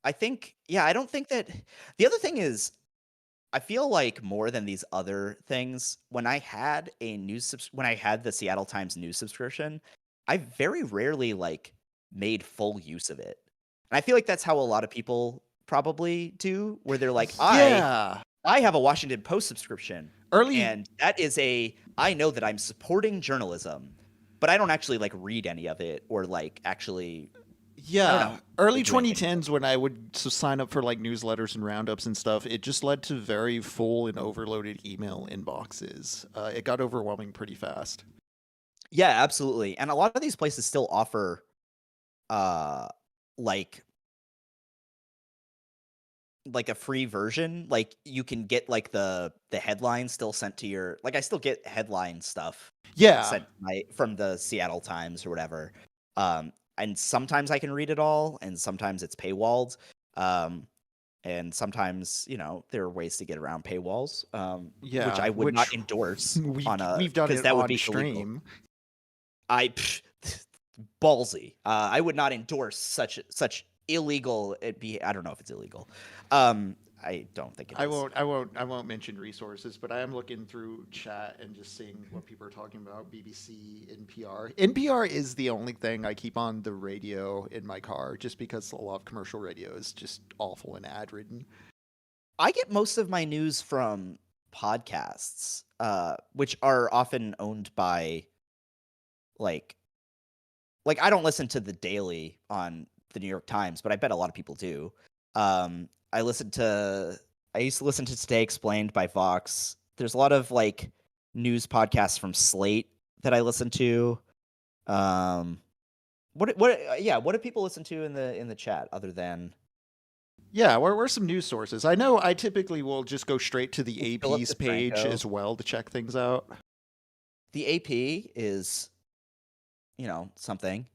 I think, I don't think that the other thing is, I feel like more than these other things, when I had the Seattle Times news subscription, I very rarely like made full use of it. And I feel like that's how a lot of people probably do, where they're like, yeah. I have a Washington Post subscription. Early And that is I know that I'm supporting journalism, but I don't actually like read any of it or like actually. Yeah, early do anything 2010s when I would sign up for like newsletters and roundups and stuff, it just led to very full and overloaded email inboxes. It got overwhelming pretty fast. Yeah, absolutely. And a lot of these places still offer like a free version. Like you can get like the headlines still sent to your, like I still get headline stuff sent from the Seattle Times or whatever. And sometimes I can read it all, and sometimes it's paywalled. And sometimes, there are ways to get around paywalls, which I would not endorse we've done it that would on be stream. Illegal. Ballsy. I would not endorse such illegal. I don't know if it's illegal. I don't think it is. I won't mention resources, but I am looking through chat and just seeing what people are talking about. BBC, NPR. NPR is the only thing I keep on the radio in my car, just because a lot of commercial radio is just awful and ad ridden. I get most of my news from podcasts, which are often owned by like I don't listen to The Daily on the New York Times, but I bet a lot of people do. I used to listen to Today Explained by Vox. There's a lot of like news podcasts from Slate that I listen to. What do people listen to in the chat other than? Yeah, where are some news sources? I know I typically will just go straight to the AP's page as well to check things out. The AP is, something.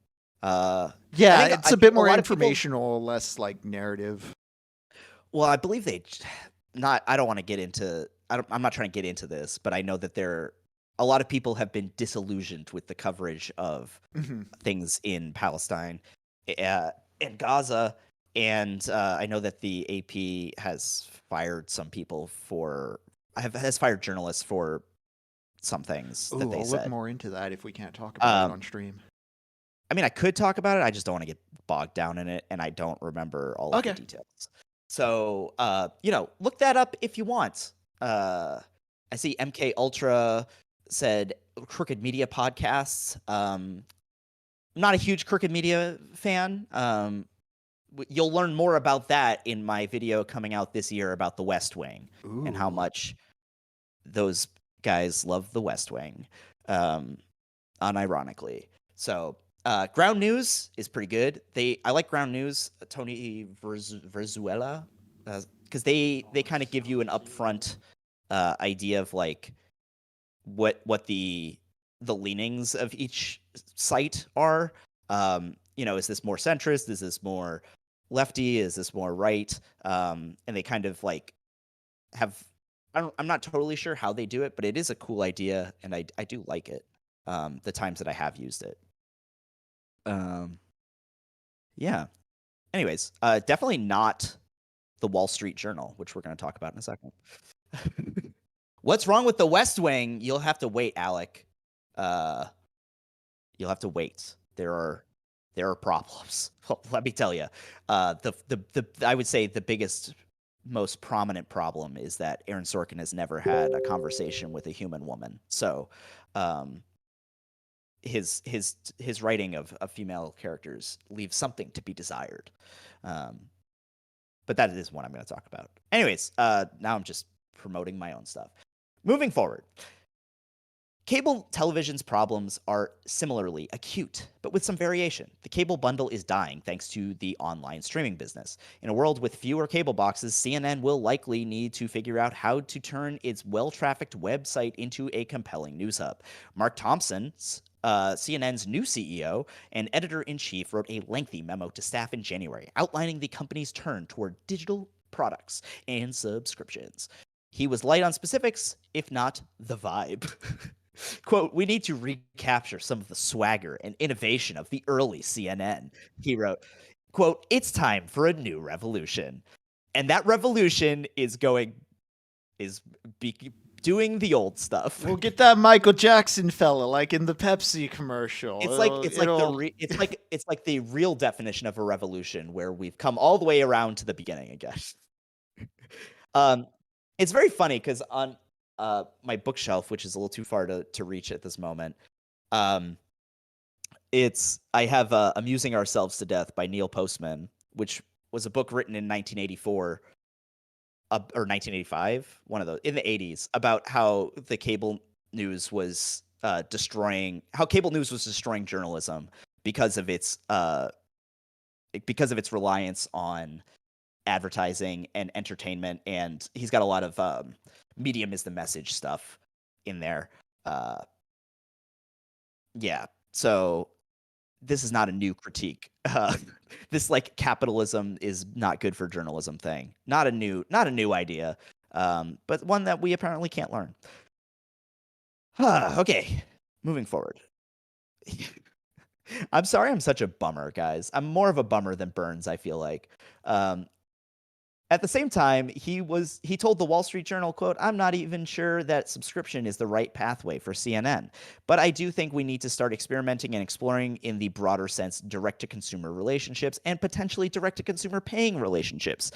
It's a bit more informational, less like narrative. Well, I believe I don't want to get into. I'm not trying to get into this, but I know that a lot of people have been disillusioned with the coverage of things in Palestine and Gaza, and I know that the AP has fired some people has fired journalists for some things that Ooh, they I'll look said. more into that if we can't talk about it Um, on stream. I mean, I could talk about it. I just don't want to get bogged down in it, and I don't remember all of the Okay. details. So, look that up if you want. I see MK Ultra said Crooked Media podcasts. I'm not a huge Crooked Media fan. You'll learn more about that in my video coming out this year about the West Wing and how Ooh. much those guys love the West Wing, unironically. So, Ground News is pretty good. I like Ground News. Tony Verzuela, because they kind of give you an upfront idea of like what the leanings of each site are. Is this more centrist? Is this more lefty? Is this more right? And they kind of like have. I'm not totally sure how they do it, but it is a cool idea, and I do like it. The times that I have used it. Yeah. Anyways, definitely not the Wall Street Journal, which we're going to talk about in a second. What's wrong with the West Wing? You'll have to wait, Alec. You'll have to wait. There are problems. Well, let me tell you. I would say the biggest, most prominent problem is that Aaron Sorkin has never had a conversation with a human woman. So, his writing of female characters leaves something to be desired. But that is what I'm going to talk about. Anyways, now I'm just promoting my own stuff. Moving forward. Cable television's problems are similarly acute, but with some variation. The cable bundle is dying thanks to the online streaming business. In a world with fewer cable boxes, CNN will likely need to figure out how to turn its well-trafficked website into a compelling news hub. Mark Thompson, CNN's new CEO and editor-in-chief, wrote a lengthy memo to staff in January outlining the company's turn toward digital products and subscriptions. He was light on specifics, if not the vibe. Quote, "We need to recapture some of the swagger and innovation of the early CNN," he wrote. Quote, "It's time for a new revolution." And that revolution is doing the old stuff. We'll get that Michael Jackson fella like in the Pepsi commercial. It's like the real definition of a revolution where we've come all the way around to the beginning again. It's very funny because on my bookshelf, which is a little too far to reach at this moment, I have "Amusing Ourselves to Death" by Neil Postman, which was a book written in 1984 or 1985, one of those, in the 80s, about how the cable news was destroying journalism because of its reliance on advertising and entertainment, and he's got a lot of medium is the message stuff in there. Yeah, so this is not a new critique. This like capitalism is not good for journalism thing. Not a new idea, but one that we apparently can't learn. Okay, moving forward. I'm sorry I'm such a bummer, guys. I'm more of a bummer than Burns, I feel like. At the same time, he told the Wall Street Journal, quote, "I'm not even sure that subscription is the right pathway for CNN, but I do think we need to start experimenting and exploring in the broader sense direct-to-consumer relationships and potentially direct-to-consumer paying relationships,"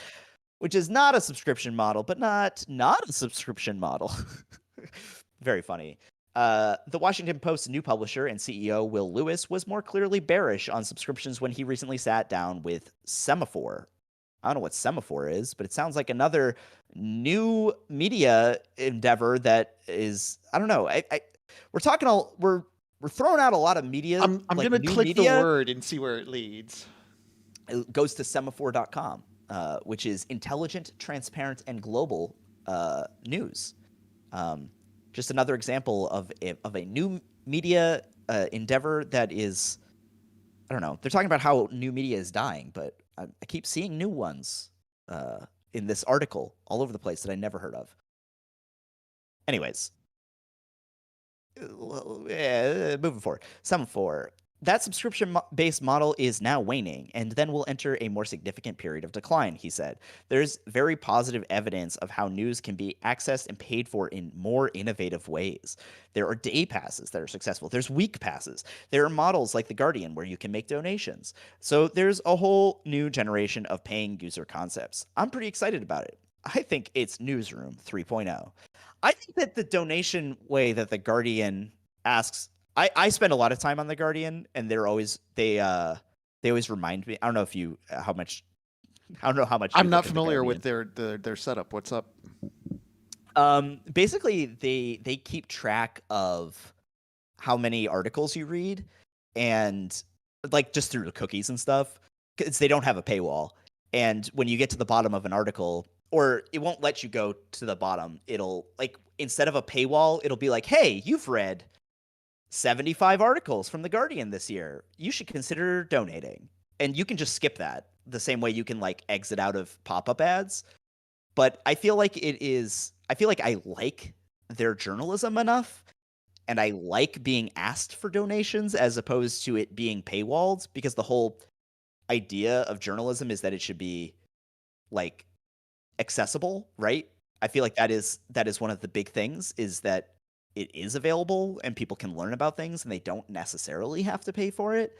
which is not a subscription model, but not a subscription model. Very funny. The Washington Post's new publisher and CEO, Will Lewis, was more clearly bearish on subscriptions when he recently sat down with Semaphore. I don't know what Semaphore is, but it sounds like another new media endeavor that is, I don't know. We're throwing out a lot of media. I'm like gonna new click media. the word and see where it leads. It goes to semaphore.com, which is intelligent, transparent, and global news. Just another example of a new media endeavor that is, I don't know. They're talking about how new media is dying, but I keep seeing new ones in this article all over the place that I never heard of. Anyways, moving forward. Semaphore. That subscription-based model is now waning, and then we'll enter a more significant period of decline, he said. There's very positive evidence of how news can be accessed and paid for in more innovative ways. There are day passes that are successful. There's week passes. There are models like The Guardian where you can make donations. So there's a whole new generation of paying user concepts. I'm pretty excited about it. I think it's Newsroom 3.0. I think that the donation way that The Guardian asks, I spend a lot of time on The Guardian, and they always remind me. I don't know if you I don't know how much I'm you not look at The familiar with Guardian. their setup. What's up? Basically, they keep track of how many articles you read, and like just through the cookies and stuff, because they don't have a paywall. And when you get to the bottom of an article, or it won't let you go to the bottom, it'll like instead of a paywall, it'll be like, hey, you've read 75 articles from The Guardian this year. You should consider donating. And you can just skip that the same way you can like exit out of pop-up ads. But I feel like I like their journalism enough, and I like being asked for donations as opposed to it being paywalled, because the whole idea of journalism is that it should be like accessible, right? I feel like that is one of the big things, is that it is available and people can learn about things and they don't necessarily have to pay for it.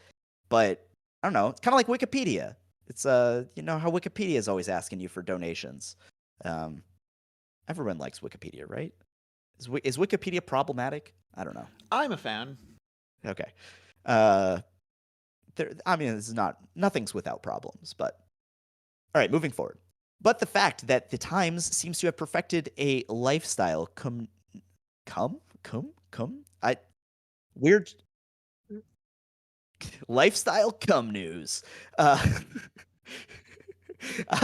But I don't know, it's kind of like Wikipedia. It's you know how Wikipedia is always asking you for donations. Everyone likes Wikipedia, right? Is Wikipedia problematic? I don't know. I'm a fan. Okay. I mean, it's nothing's without problems, but all right, moving forward. But the fact that the Times seems to have perfected a lifestyle weird lifestyle cum news.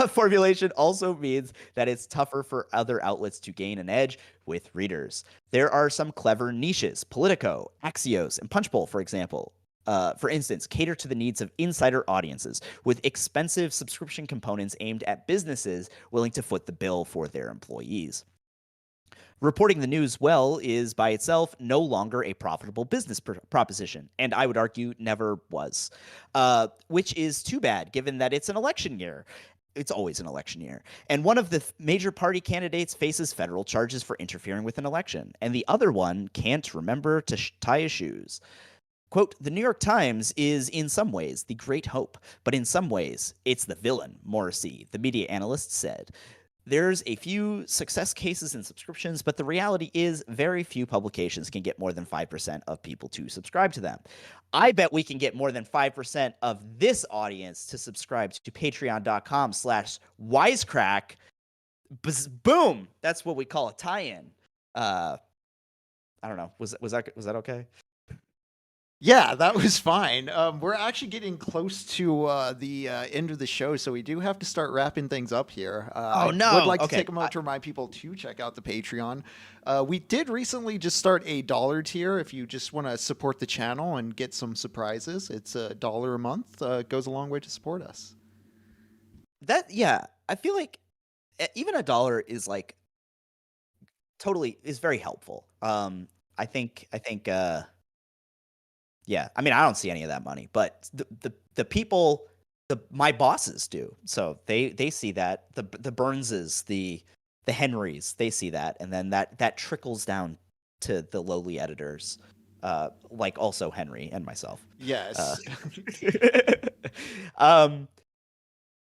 Formulation also means that it's tougher for other outlets to gain an edge with readers. There are some clever niches. Politico, Axios, and Punchbowl, for example, for instance, cater to the needs of insider audiences with expensive subscription components aimed at businesses willing to foot the bill for their employees. Reporting the news well is by itself no longer a profitable business proposition, and I would argue never was, which is too bad given that it's an election year. It's always an election year. And one of the major party candidates faces federal charges for interfering with an election, and the other one can't remember to tie his shoes. Quote, the New York Times is in some ways the great hope, but in some ways it's the villain, Morrissey, the media analyst, said. There's a few success cases in subscriptions, but the reality is very few publications can get more than 5% of people to subscribe to them. I bet we can get more than 5% of this audience to subscribe to patreon.com/wisecrack. Boom! That's what we call a tie-in. I don't know. Was that okay? Yeah, that was fine. We're actually getting close to the end of the show, so we do have to start wrapping things up here. Oh, no. I would like to Okay. take a moment to remind people to check out the Patreon. We did recently just start a $1 tier if you just want to support the channel and get some surprises. It's $1 a month. Goes a long way to support us. I feel like even $1 is like totally is very helpful. I think yeah, I mean, I don't see any of that money, but the people, my bosses do. So they see that. The Burnses, the Henrys, they see that, and then that trickles down to the lowly editors, like also Henry and myself. Yes.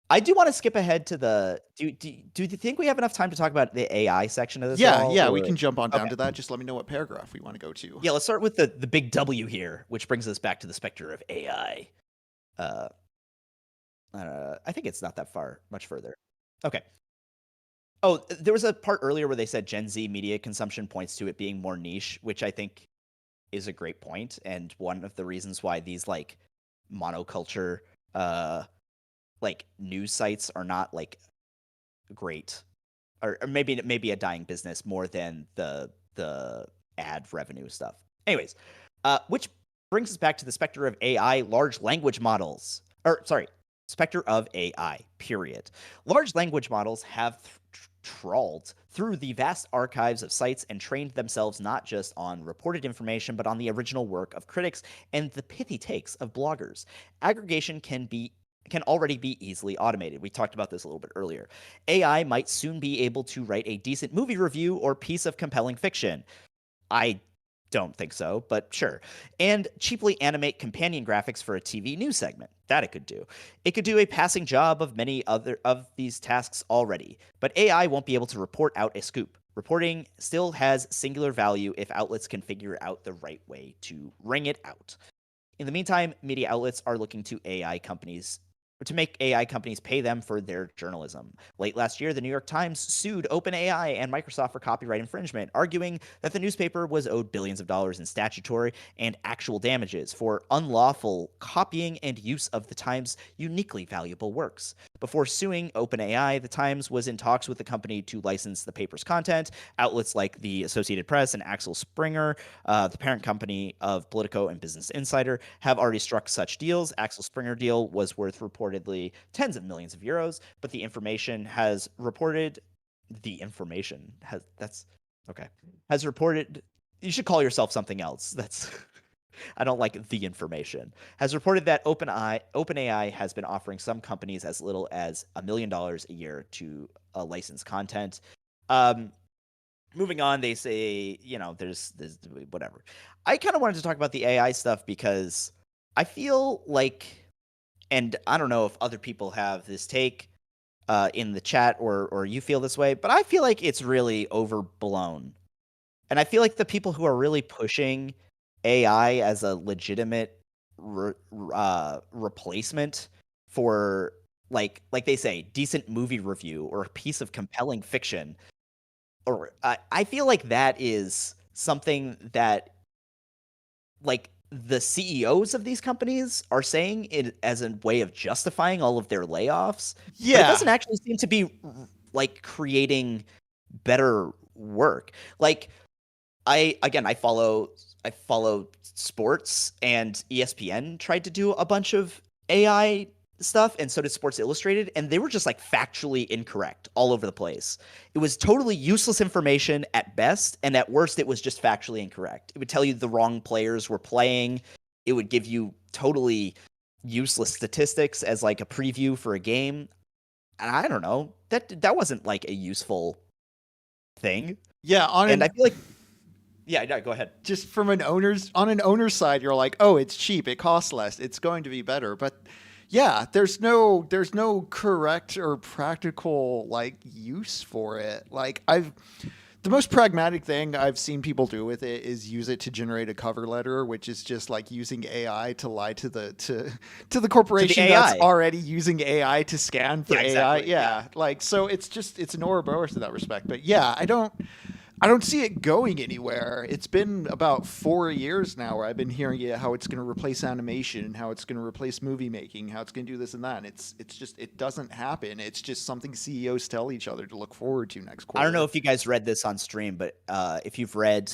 I do want to skip ahead to the. Do you think we have enough time to talk about the AI section of this? Yeah, we can jump on down to that. Just let me know what paragraph we want to go to. Yeah, let's start with the big W here, which brings us back to the specter of AI. I think it's not that much further. Okay. Oh, there was a part earlier where they said Gen Z media consumption points to it being more niche, which I think is a great point, and one of the reasons why these like monoculture like news sites are not like great, or maybe a dying business more than the ad revenue stuff. Anyways, which brings us back to the specter of AI, large language models. Or sorry, specter of AI. Period. Large language models have trawled through the vast archives of sites and trained themselves not just on reported information, but on the original work of critics and the pithy takes of bloggers. Aggregation can already be easily automated. We talked about this a little bit earlier. AI might soon be able to write a decent movie review or piece of compelling fiction. I don't think so, but sure. And cheaply animate companion graphics for a TV news segment. That it could do. It could do a passing job of many other of these tasks already, but AI won't be able to report out a scoop. Reporting still has singular value if outlets can figure out the right way to wring it out. In the meantime, media outlets are looking to make AI companies pay them for their journalism. Late last year, the New York Times sued OpenAI and Microsoft for copyright infringement, arguing that the newspaper was owed billions of dollars in statutory and actual damages for unlawful copying and use of the Times' uniquely valuable works. Before suing OpenAI, the Times was in talks with the company to license the paper's content. Outlets like the Associated Press and Axel Springer, the parent company of Politico and Business Insider, have already struck such deals. Axel Springer deal was worth reportedly tens of millions of euros, but the information has reported you should call yourself something else. That's I don't like the information. Has reported that OpenAI has been offering some companies as little as $1 million a year to license content. Moving on, they say, there's whatever. I kind of wanted to talk about the AI stuff because I feel like, and I don't know if other people have this take in the chat or you feel this way, but I feel like it's really overblown. And I feel like the people who are really pushing AI as a legitimate replacement for like they say decent movie review or a piece of compelling fiction, or I feel like that is something that like the CEOs of these companies are saying it as a way of justifying all of their layoffs. But it doesn't actually seem to be like creating better work. Like I follow sports, and ESPN tried to do a bunch of AI stuff, and so did Sports Illustrated, and they were just like factually incorrect all over the place. It was totally useless information at best, and at worst it was just factually incorrect. It would tell you the wrong players were playing. It would give you totally useless statistics as like a preview for a game. And I don't know. That wasn't like a useful thing. Yeah, and I feel like yeah, no, go ahead. Just from an owner's side, you're like, oh, it's cheap, it costs less, it's going to be better. But yeah, there's no correct or practical like use for it. Like the most pragmatic thing I've seen people do with it is use it to generate a cover letter, which is just like using AI to lie to the corporation that's already using AI to scan for AI. Yeah. Like, so it's an Ouroboros in that respect. But yeah, I don't see it going anywhere. It's been about 4 years now where I've been hearing how it's going to replace animation, how it's going to replace movie making, how it's going to do this and that. And it's just, it doesn't happen. It's just something CEOs tell each other to look forward to next quarter. I don't know if you guys read this on stream, but if you've read,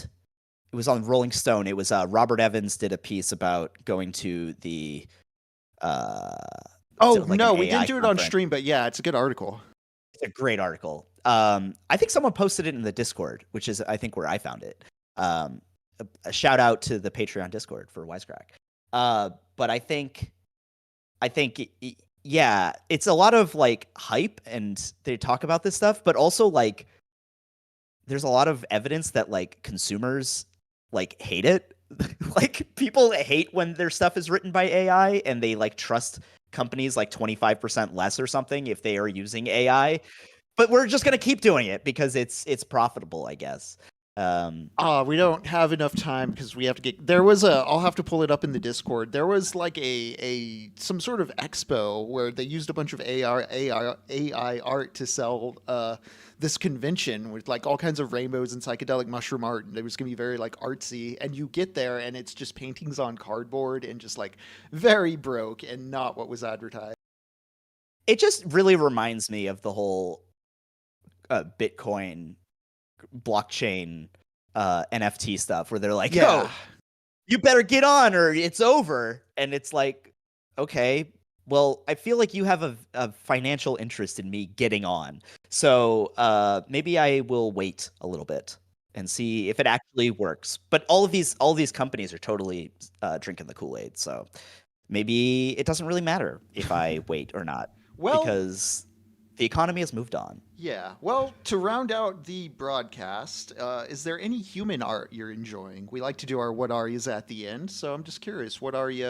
it was on Rolling Stone. It was Robert Evans did a piece about going to the. We didn't do it on stream, but yeah, it's a good article. It's a great article. I think someone posted it in the Discord, which is I think where I found it. A shout out to the Patreon Discord for Wisecrack. But I think yeah, it's a lot of like hype and they talk about this stuff, but also like there's a lot of evidence that like consumers like hate it. Like people hate when their stuff is written by AI and they like trust companies like 25% less or something if they are using AI. But we're just going to keep doing it because it's profitable, I guess. We don't have enough time because we have to get. There was I'll have to pull it up in the Discord. There was like some sort of expo where they used a bunch of AI art to sell this convention with like all kinds of rainbows and psychedelic mushroom art, and it was going to be very like artsy. And you get there and it's just paintings on cardboard and just like very broke and not what was advertised. It just really reminds me of the whole Bitcoin blockchain NFT stuff where they're like, yo, you better get on or it's over. And it's like, okay, Well, I feel like you have a financial interest in me getting on. So maybe I will wait a little bit and see if it actually works. But all these companies are totally drinking the Kool-Aid. So maybe it doesn't really matter if I wait or not Well, because the economy has moved on. yeah. Well, to round out the broadcast, is there any human art you're enjoying? We like to do our "What are yous" at the end, so I'm just curious. What are you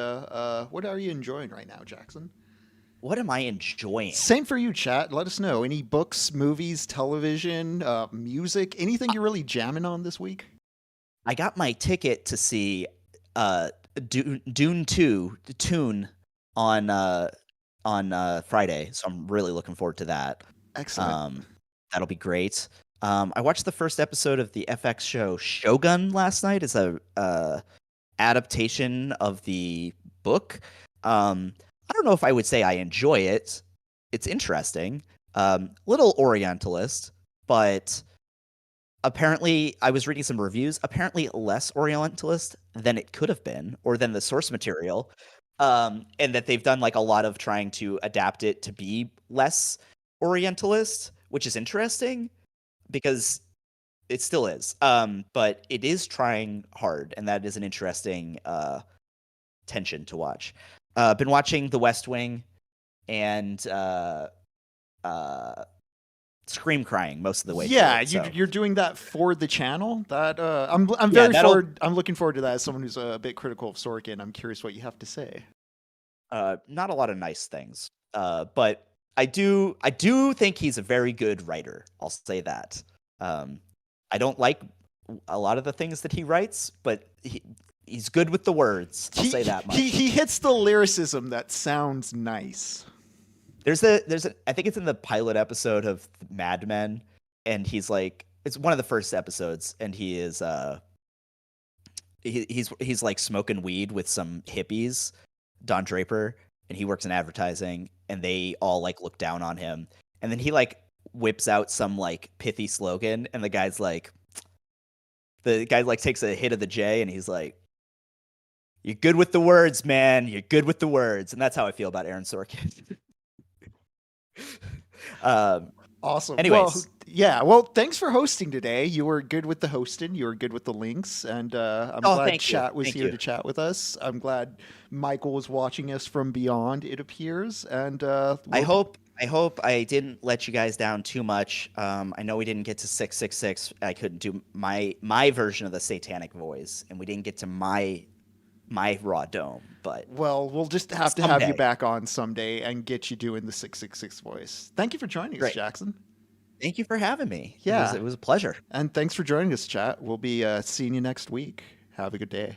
enjoying right now, Jackson? What am I enjoying? Same for you, chat. Let us know. Any books, movies, television, music, anything you're really jamming on this week? I got my ticket to see uh Dune 2 Tune on Friday, so I'm really looking forward to that. Excellent. Um that'll be great. I watched the first episode of the FX show Shogun last night. It's a adaptation of the book. I don't know if I would say I enjoy it. It's interesting. Little Orientalist, but apparently I was reading some reviews, apparently less Orientalist than it could have been, or than the source material. And that they've done like a lot of trying to adapt it to be less Orientalist, which is interesting because it still is. But it is trying hard, and that is an interesting tension to watch. Been watching The West Wing and uh, scream crying most of the way through Yeah, it. So you're doing that for the channel. That I'm yeah, very that'll forward. I'm looking forward to that. As someone who's a bit critical of Sorkin, I'm curious what you have to say. not a lot of nice things. But I do think he's a very good writer. I'll say that. Um, I don't like a lot of the things that he writes, but he's good with the words. I'll He say that he much. he hits the lyricism that sounds nice. There's a I think it's in the pilot episode of Mad Men, and he's like it's one of the first episodes, and he is he's like smoking weed with some hippies, Don Draper, and he works in advertising, and they all like look down on him, and then he like whips out some like pithy slogan, and the guy like takes a hit of the J, and he's like, "You're good with the words, man. You're good with the words," and that's how I feel about Aaron Sorkin. um, Awesome. Well, anyways, yeah. Well, thanks for hosting today. You were good with the hosting. You were good with the links, and I'm oh, glad thank you, Chat was thank here you. to chat with us. I'm glad Michael was watching us from beyond. It appears, and I we'll hope I hope I didn't let you guys down too much. I know we didn't get to 666. I couldn't do my version of the satanic voice, and we didn't get to my raw dome. But we'll just have to have you someday, back on someday and get you doing the 666 voice. Thank you for joining us, great. Jackson. Thank you for having me. It was Yeah, it was a pleasure. and thanks for joining us, Chat. We'll be seeing you next week. Have a good day.